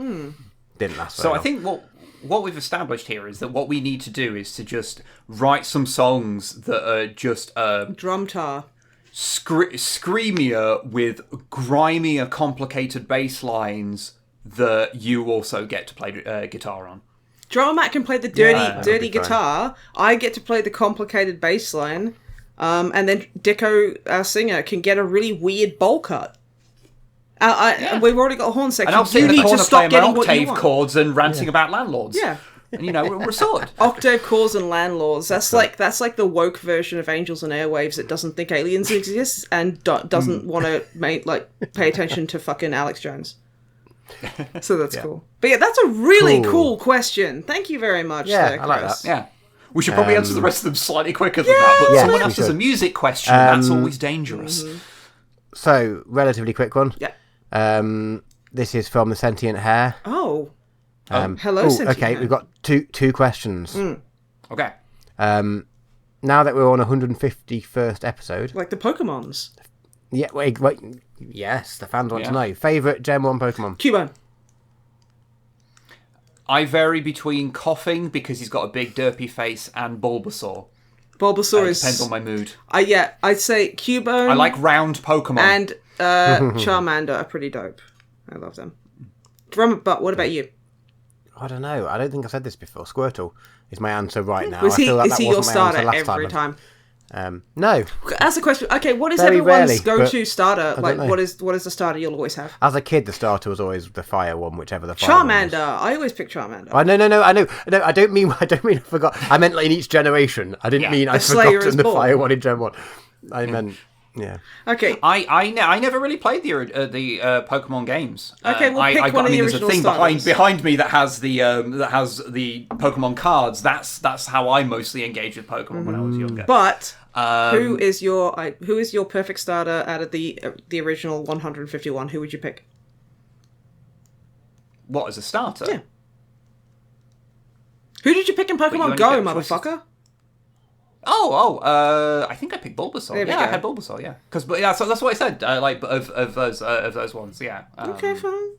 Didn't last. So I think what we've established here is that what we need to do is to just write some songs that are just drumtar, screamier with grimier, complicated bass lines that you also get to play guitar on. DrummerMatt can play the dirty guitar. I get to play the complicated bass line, and then Dicko, our singer, can get a really weird bowl cut. We've already got a horn section. And I'll sit in the corner playing my octave chords chords and ranting about landlords. Yeah. And, we're sorted. Octave chords and landlords. That's like the woke version of Angels and Airwaves that doesn't think aliens exist and doesn't want to pay attention to fucking Alex Jones. So that's cool. But yeah, that's a really cool question. Thank you very much. Yeah, I like that. Yeah. We should probably answer the rest of them slightly quicker than that. But someone asks a music question, that's always dangerous. So, relatively quick one. Yeah. This is from the Sentient Hair. Hello, Sentient Hair. We've got two questions. Okay. Now that we're on 151st episode, like the Pokemons. Yeah, wait. Yes, the fans want to know. Favourite Gen 1 Pokemon? Cubone. I vary between Coughing, because he's got a big derpy face, and Bulbasaur. Bulbasaur is... Depends on my mood. I'd say Cubone... I like round Pokemon. And Charmander are pretty dope. I love them. But what about you? I don't know. I don't think I've said this before. Squirtle is my answer right now. Is he your starter every time? No. Ask the question. Okay, what is Very everyone's rarely, go-to starter? Like, know. what is the starter you'll always have? As a kid, the starter was always the fire one, whichever the fire Charmander. one was. I always pick Charmander. Oh, no, I know. No, I don't mean I forgot. I meant like in each generation. I didn't mean I'd forgotten the fire one in Gen 1. I meant... Yeah. Okay. I never really played the Pokemon games. Okay, we'll pick one of the original there's a thing starters. behind me that has the Pokemon cards. That's how I mostly engaged with Pokemon when I was younger. But who is your perfect starter out of the original 151? Who would you pick? What, as a starter? Yeah. Who did you pick in Pokemon Go, motherfucker? I think I picked Bulbasaur. There we I go. had Bulbasaur. Yeah, so that's what I said. Of those ones. Yeah. Okay, fine.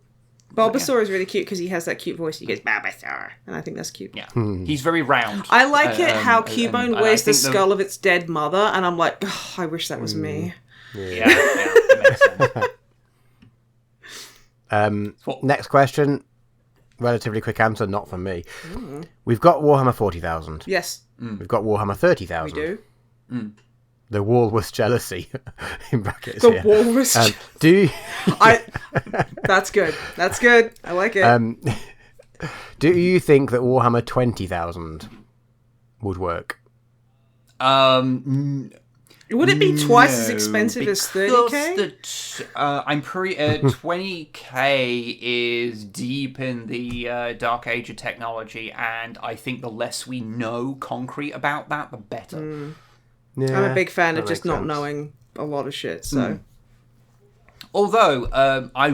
Bulbasaur is really cute because he has that cute voice. He goes Bulbasaur, and I think that's cute. Yeah, he's very round. I like it how Cubone wears the think skull of its dead mother, and I'm like, oh, I wish that was me. Yeah, that makes sense. Next question. Relatively quick answer, not from me. We've got Warhammer 40,000. Yes, We've got Warhammer 30,000. we do. The Walrus Jealousy, in brackets The here. Walrus. Do you... That's good. That's good. I like it. Do you think that Warhammer 20,000 would work? Would it be twice as expensive as 30k? I'm pretty 20k is deep in the dark age of technology, and I think the less we know concrete about that, the better. Yeah, I'm a big fan of that just makes not sense. knowing a lot of shit. So, Although I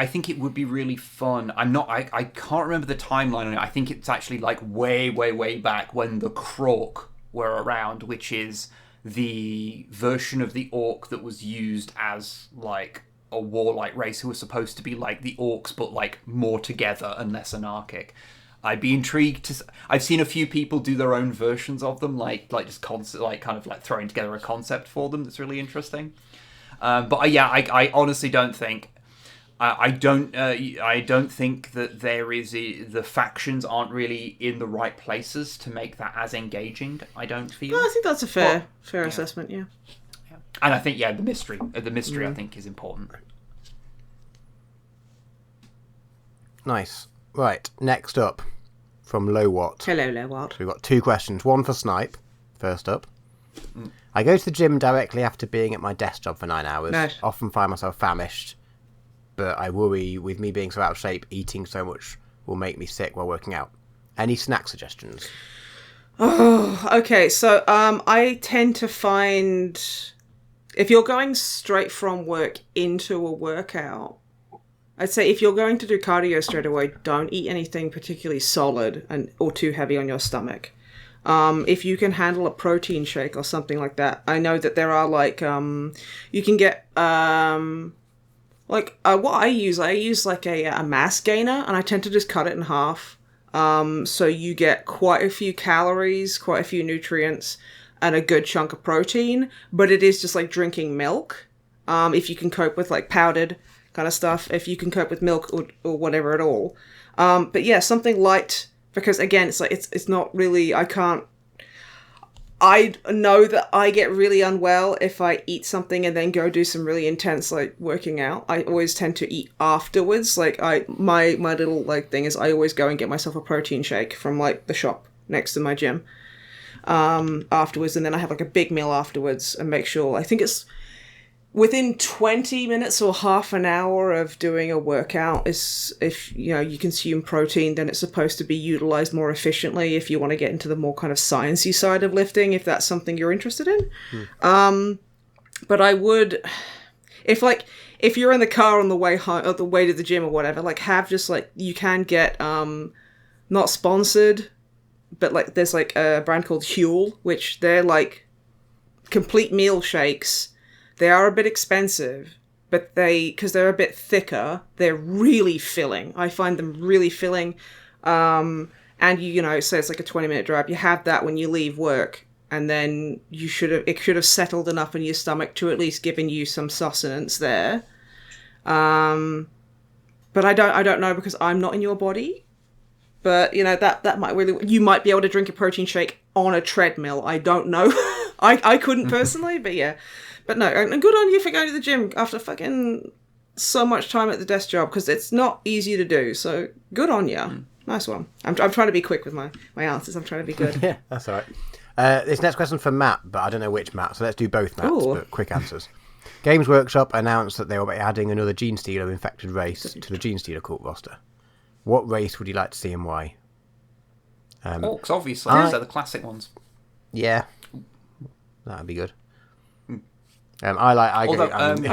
think it would be really fun. I can't remember the timeline on it. I think it's actually like way back when the Krork were around, which is the version of the orc that was used as like a warlike race who was supposed to be like the orcs but like more together and less anarchic. I'd be intrigued to. I've seen a few people do their own versions of them, like just kind of throwing together a concept for them that's really interesting. But I honestly don't think. I don't think that there is the factions aren't really in the right places to make that as engaging. I don't feel. I think that's a fair assessment. Yeah. And I think the mystery I think is important. Nice. Right, next up from Lowwatt. Hello, Lowwatt. We've got two questions. One for Snipe, first up. I go to the gym directly after being at my desk job for 9 hours. Nice. Often find myself famished, but I worry with me being so out of shape, eating so much will make me sick while working out. Any snack suggestions? Oh, okay. So I tend to find if you're going straight from work into a workout, I'd say if you're going to do cardio straight away, don't eat anything particularly solid or too heavy on your stomach. If you can handle a protein shake or something like that, I know that there are you can get what I use like a mass gainer, and I tend to just cut it in half. So you get quite a few calories, quite a few nutrients, and a good chunk of protein, but it is just like drinking milk. If you can cope with like powdered kind of stuff, if you can cope with milk or whatever at all. But yeah, something light, because again, it's like, it's not really, I know that I get really unwell if I eat something and then go do some really intense, like, working out. I always tend to eat afterwards. Like, my little, like, thing is I always go and get myself a protein shake from, like, the shop next to my gym afterwards. And then I have, like, a big meal afterwards and make sure, I think it's within 20 minutes or half an hour of doing a workout is, if, you consume protein, then it's supposed to be utilized more efficiently if you want to get into the more kind of sciencey side of lifting, if that's something you're interested in. But I would, if you're in the car on the way home, or the way to the gym or whatever, like, have just, like, you can get, not sponsored, but, like, there's, like, a brand called Huel, which they're, like, complete meal shakes. They are a bit expensive, but because they're a bit thicker, they're really filling. I find them really filling. And so it's like a 20-minute drive. You have that when you leave work, and then it should have settled enough in your stomach to at least given you some sustenance there. But I don't know because I'm not in your body. But that might really, you might be able to drink a protein shake on a treadmill. I don't know. I couldn't personally, but yeah. But no, and good on you for going to the gym after fucking so much time at the desk job, because it's not easy to do. So good on you. Nice one. I'm trying to be quick with my answers. I'm trying to be good. Yeah, that's all right. This next question for Matt, but I don't know which Matt, so let's do both Matts, but quick answers. Games Workshop announced that they will be adding another Gene Stealer infected race to the Gene Stealer cult roster. What race would you like to see and why? Orcs, obviously. Those are the classic ones. Yeah, that'd be good. I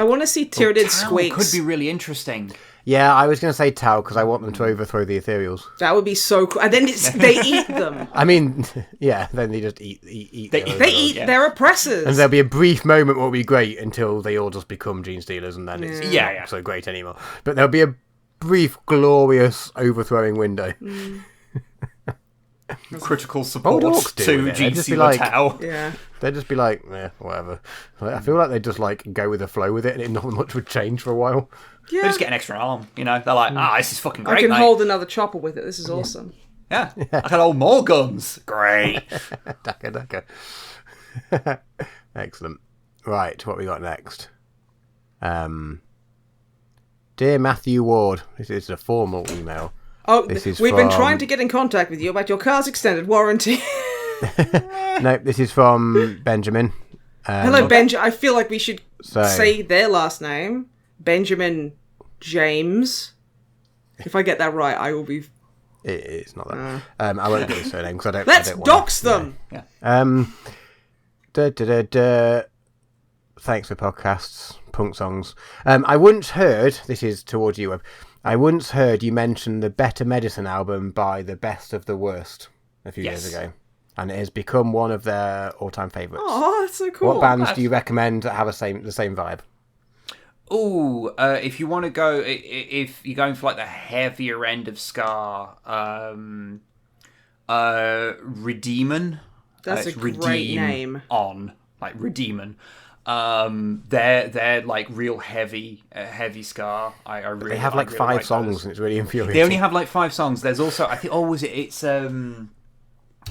want to see Tyranid Squeaks. Could be really interesting. Yeah, I was going to say Tau because I want them to overthrow the Ethereals. That would be so cool. And then they eat them. I mean, yeah, then they just eat. They eat their oppressors. And there'll be a brief moment where it'll be great until they all just become Gene Stealers, and then it's not so great anymore. But there'll be a brief, glorious overthrowing window. Critical support to Gene Stealer Tau. Yeah. They'd just be like, whatever. I feel like they'd just go with the flow with it, and not much would change for a while. Yeah. They just get an extra arm, They're like, this is fucking great, I can hold another chopper with it. This is awesome. Yeah. I can hold more guns. Great. Daka. Excellent. Right, what we got next? Dear Matthew Ward, this is a formal email. Oh, we've been trying to get in contact with you about your car's extended warranty. No, this is from Benjamin. Hello, Benjamin. I feel like we should say their last name. Benjamin James. If I get that right, I will be... It's not that. I won't get his surname because I don't... Let's dox them! Yeah. Thanks for podcasts, punk songs. I once heard... This is towards you, Web. I once heard you mention the Better Medicine album by The Best of the Worst a few years ago. And it has become one of their all-time favourites. Oh, that's so cool. What bands do you recommend that have the same vibe? Oh, if you want to go, if you're going for like the heavier end of ska, Redeemin. That's a great name. Redeemin. They're like real heavy ska. I really. They have really 5 songs, those. and it's really infuriating. They only have 5 songs. There's also, I think, it's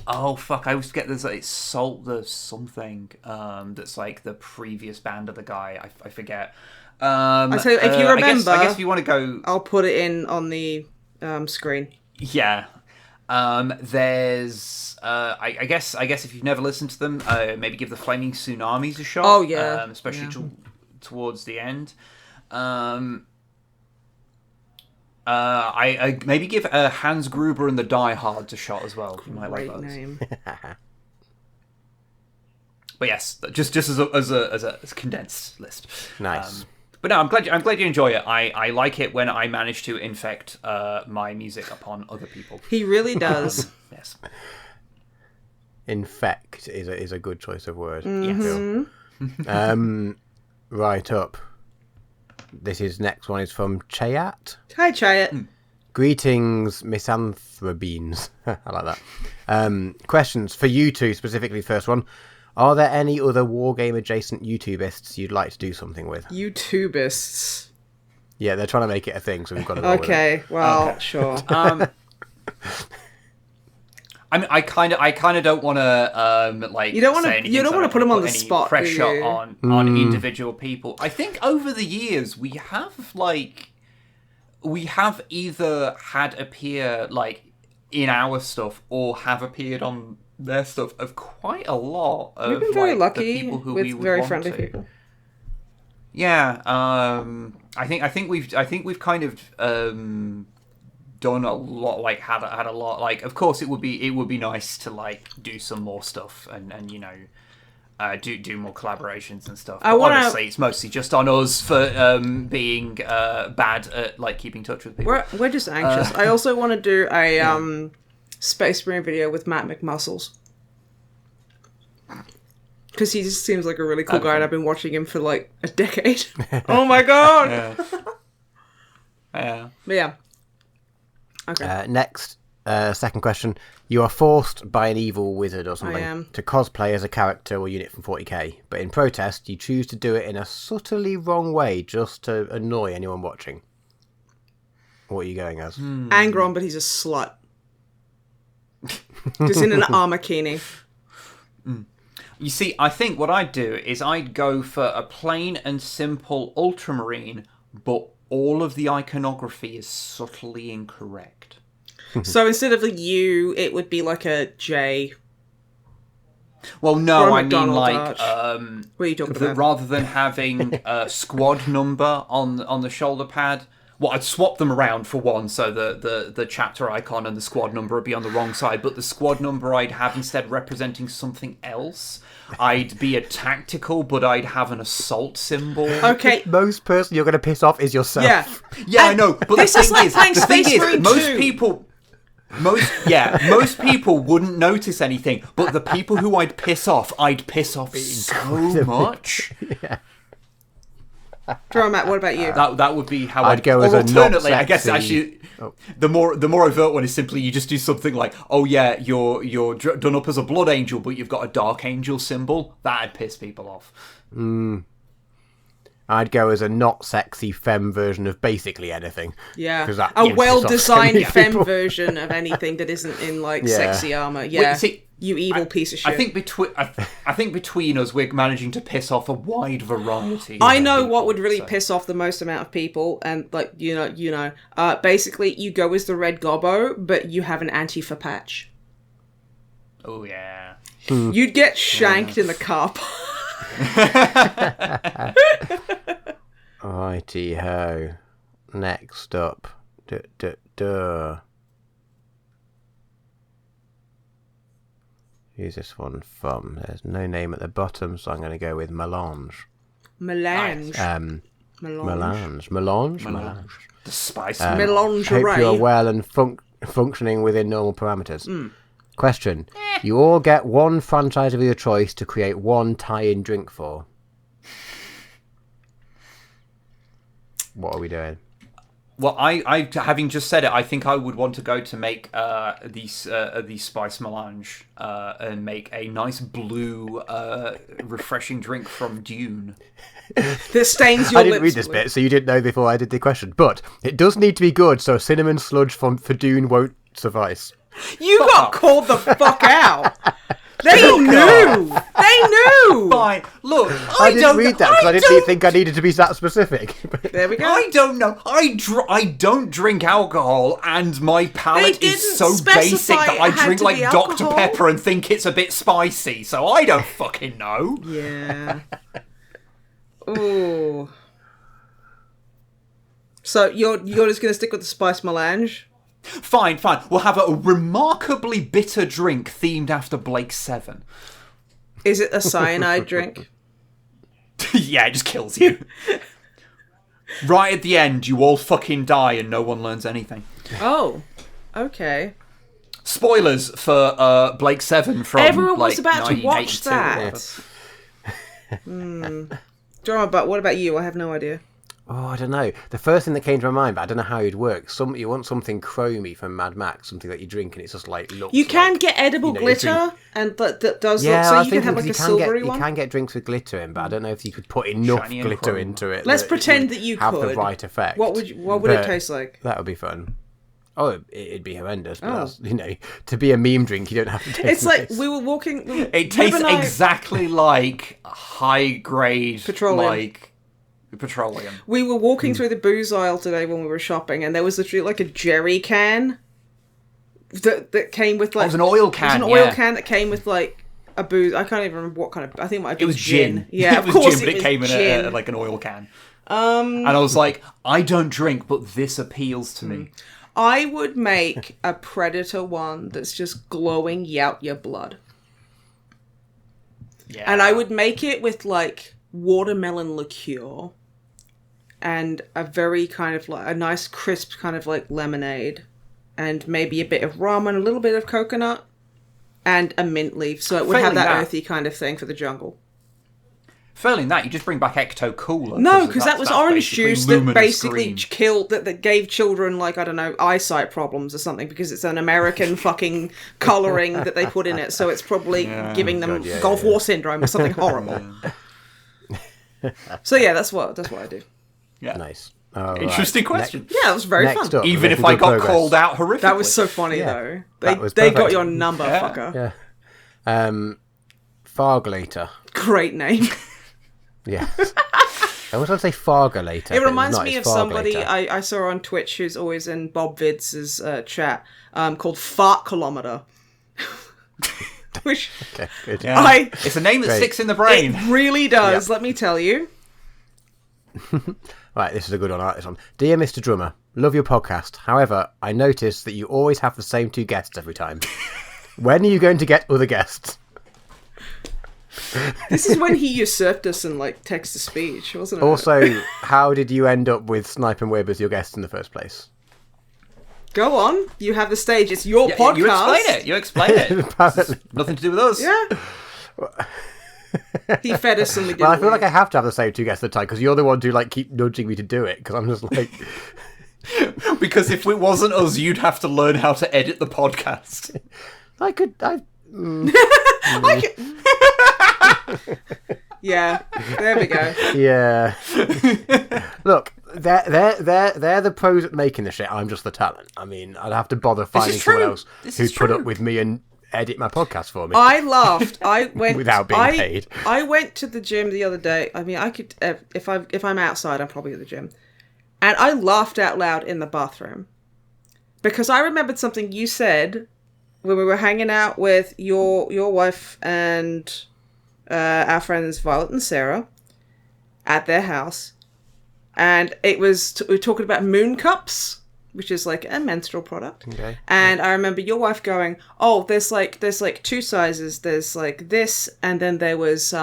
oh fuck, I always forget. It's Salt the something. That's like the previous band of the guy. I forget. I tell you, if you remember, I guess if you want to go, I'll put it in on the screen. Yeah. There's I guess if you've never listened to them, maybe give the Flaming Tsunamis a shot. Oh yeah, especially towards the end. I maybe give Hans Gruber and the Die Hards a shot as well. You might like those. Name. But yes, just as a condensed list. Nice. But no, I'm glad you enjoy it. I like it when I manage to infect my music upon other people. He really does. Yes. Infect is a good choice of word. Mm-hmm. Yes. Right up. This next one is from Chayat. Hi, Chayat. Greetings, misanthrobeans. I like that. Questions for you two specifically. First one. Are there any other wargame adjacent YouTubists you'd like to do something with? YouTubists. Yeah, they're trying to make it a thing, so we've got to. Okay, well, sure. I mean, I kind of don't want to You don't want to put them on the spot. Pressure on individual people. I think over the years we have either had appear in our stuff or have appeared on their stuff of quite a lot of we've been very lucky the people who with we would very want friendly to. people. Yeah, I think we've kind of done a lot, had a lot. Of course, it would be nice to do some more stuff and do more collaborations and stuff. But honestly, it's mostly just on us for being bad at keeping touch with people. We're just anxious. I also want to do a Space Marine video with Matt McMuscles. Because he just seems like a really cool guy, and I've been watching him for a decade. Oh my god! Yeah. But yeah. Okay. Next Second question. You are forced by an evil wizard or something I am. to cosplay as a character or unit from 40k, but in protest, you choose to do it in a subtly wrong way just to annoy anyone watching. What are you going as? Angron, but he's a slut. Just in an armakini. You see, I think what I'd do is I'd go for a plain and simple ultramarine, but all of the iconography is subtly incorrect. So instead of a U, it would be like a J. Well, no, I mean McDonald like arch. What are you talking about? rather than having a squad number on the shoulder pad. Well, I'd swap them around for one, so the chapter icon and the squad number would be on the wrong side, but the squad number I'd have instead representing something else. I'd be a tactical, but I'd have an assault symbol. Okay. Most person you're going to piss off is yourself. Yeah, I know. But this is like playing Space Marine 2. Most people wouldn't notice anything, but the people who I'd piss off so much. Yeah. DrummerMatt, what about you? That would be how I'd go as a not alternately, I guess sexy- actually, the more overt one is simply you just do something like, oh yeah, you're done up as a blood angel, but you've got a dark angel symbol. That'd piss people off. I'd go as a not sexy femme version of basically anything. Yeah, that a pisses well-designed off so many femme people. version of anything that isn't in like Yeah. sexy armor. Yeah, Wait, see, you evil piece of shit. I think between us, we're managing to piss off a wide variety. I of know people, what would really so. piss off the most amount of people, and like basically you go as the red gobbo, but you have an Antifa patch. Oh yeah. You'd get shanked in the car park. Righty ho. Next up. Who's this one from? There's no name at the bottom, so I'm going to go with Melange. Melange. Melange. The spice. Melange Hope array. you are well and functioning within normal parameters. Question. You all get one franchise of your choice to create one tie-in drink for. What are we doing? Well, I having just said it, I think I would want to go to make the spice melange and make a nice blue, refreshing drink from Dune. That stains your I didn't lips read this blue. bit, so you didn't know before I did the question. But it does need to be good, so cinnamon sludge for Dune won't suffice. You got called the fuck out. They knew. They knew. Fine. Look, I didn't read that because I didn't think I needed to be that specific. There we go. I don't know. I don't drink alcohol, and my palate They is didn't so basic specify that it I had drink to like be Dr. alcohol. Pepper and think it's a bit spicy. So I don't fucking know. Yeah. Ooh. So you're just gonna stick with the spice melange? Fine. We'll have a remarkably bitter drink themed after Blake 7. Is it a cyanide drink? Yeah, it just kills you. Right at the end, you all fucking die and no one learns anything. Oh, okay. Spoilers for Blake 7 from Everyone was like, about to watch 1982 or whatever. that. Drama, but what about you? I have no idea. Oh, I don't know. The first thing that came to my mind, but I don't know how it'd work. You want something chromy from Mad Max, something that you drink and it's just like looks. You can like, get edible glitter, and that does Yeah, look so I you was can thinking have like a silvery you one. can get drinks with glitter in, but I don't know if you could put enough Shiny and glitter chrome. into it. Let's that it pretend would that you have could. the right effect. What would it taste like? That would be fun. Oh, it'd be horrendous, but that's, to be a meme drink, you don't have to taste It's like nice. we were walking. It tastes exactly like high grade petroleum. We were walking through the booze aisle today when we were shopping, and there was literally like a jerry can that came with like. It was an oil can. It was an oil can that came with like a booze. I can't even remember what kind of. I think it might have been It was gin. Yeah, it of was course gin, but it came in gin. like an oil can. And I was like, I don't drink, but this appeals to me. I would make a Predator one that's just glowing out your blood. Yeah. And I would make it with like watermelon liqueur and a very kind of like a nice crisp kind of like lemonade and maybe a bit of rum and a little bit of coconut and a mint leaf. So it would have that earthy kind of thing for the jungle. Failing that, you just bring back Ecto Cooler. No, because that was orange juice that basically green. killed, that gave children, like, I don't know, eyesight problems or something, because it's an American fucking colouring that they put in it, so it's probably giving them Gulf War syndrome or something horrible. So yeah, that's what I do. Yeah. Nice. Interesting question. Yeah, it was very fun. Up, even if I got called out horrifically. That was so funny, though. They got your number, fucker. Yeah. Farglater. Great name. Yeah. I was going to say Farglater. It reminds me of somebody I saw on Twitch who's always in Bob Vids' chat, called Fart Kilometer. Which okay, good. Yeah. It's a name that sticks in the brain. It really does, let me tell you. Right, this is a good one. I like this one. Dear Mr. Drummer, love your podcast. However, I notice that you always have the same 2 guests every time. When are you going to get other guests? This is when he usurped us in, like, text-to-speech, wasn't it? Also, how did you end up with Snipe and Wib as your guests in the first place? Go on. You have the stage. It's your podcast. You explain it. Nothing to do with us. Yeah. He fed us and we didn't. Well, I feel like I have to have the same 2 guests at the time, because you're the one who, like, keep nudging me to do it, because I'm just like... Because if it wasn't us, you'd have to learn how to edit the podcast. I could... Yeah, there we go. Yeah. Look, they're the pros at making the shit. I'm just the talent. I mean, I'd have to bother finding someone else who'd put up with me and edit my podcast for me. I laughed. I went without being paid. I went to the gym the other day. I mean, I could if I'm outside, I'm probably at the gym, and I laughed out loud in the bathroom because I remembered something you said when we were hanging out with your wife and our friends Violet and Sarah at their house, and it was we were talking about moon cups, which is like a menstrual product. Okay. And I remember your wife going, "Oh, there's like 2 sizes. There's like this, and then there was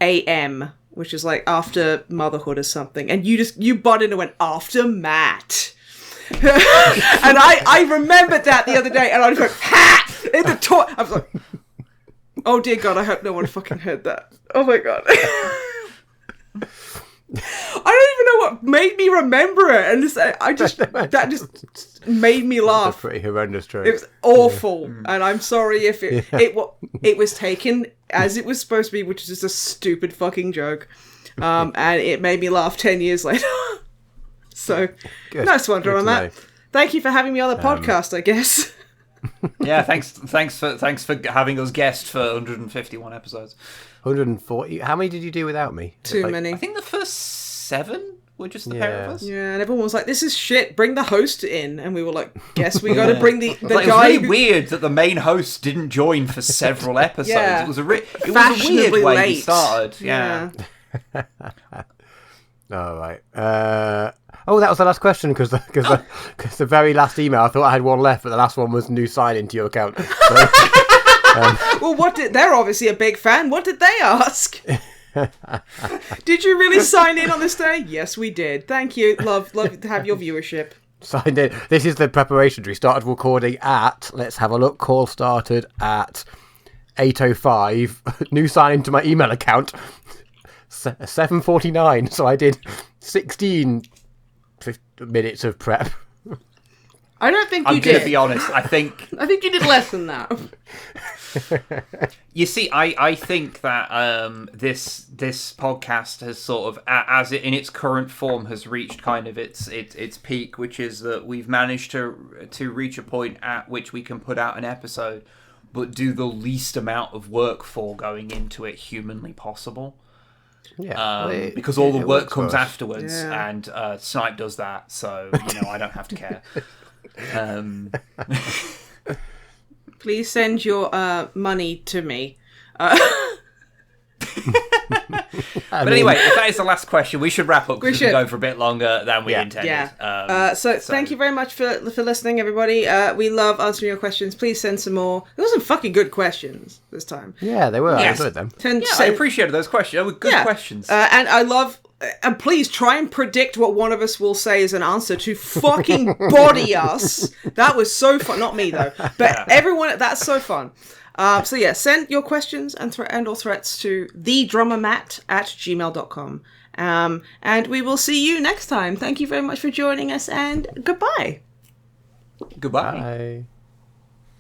AM, which is like after motherhood or something." And you butt in and went, "After Matt." And I remembered that the other day, and I was like, "Ha!" in the toilet. I was like, "Oh dear God, I hope no one fucking heard that." Oh my God. I don't even know what made me remember it, and that just made me laugh. That's a pretty horrendous joke. It was awful, and I'm sorry if it was taken as it was supposed to be, which is just a stupid fucking joke, and it made me laugh 10 years later. So, good. Nice one, DrummerMatt. Thank you for having me on the podcast, I guess. Yeah, thanks for having us guest for 151 episodes. 140. How many did you do without me? Too many. I think the first 7 were just the pair of us. Yeah, and everyone was like, "This is shit. Bring the host in." And we were like, "Guess we got to bring the guy." It was really weird that the main host didn't join for several episodes. Yeah. It was a weird way late. he started. Yeah. All right. Oh, that was the last question because the very last email, I thought I had one left, but the last one was new sign into your account. So, well, they're obviously a big fan. What did they ask? Did you really sign in on this day? Yes, we did. Thank you. Love to have your viewership. Signed in. This is the preparation. We started recording at, let's have a look, call started at 8:05. New sign into my email account. 7:49. So I did 16 minutes of prep. I don't think I'm you did. going to be honest. I think you did less than that. You see, I think that this podcast has sort of, as it in its current form, has reached kind of its peak, which is that we've managed to reach a point at which we can put out an episode, but do the least amount of work for going into it humanly possible. Yeah, because all the work comes afterwards, and Snipe does that, so I don't have to care. Please send your money to me. But anyway, if that is the last question, we should wrap up because we've been going for a bit longer than we intended. Yeah. So thank you very much for listening, everybody. We love answering your questions. Please send some more. There were some fucking good questions this time. Yeah, they were. Yes. I heard them. I appreciated those questions. They were good questions. And I love and please try and predict what one of us will say as an answer to fucking body us. That was so fun. Not me, though. But everyone, that's so fun. So yeah, send your questions and or threats to TheDrummerMatt@gmail.com. And we will see you next time. Thank you very much for joining us, and goodbye. Goodbye. Bye.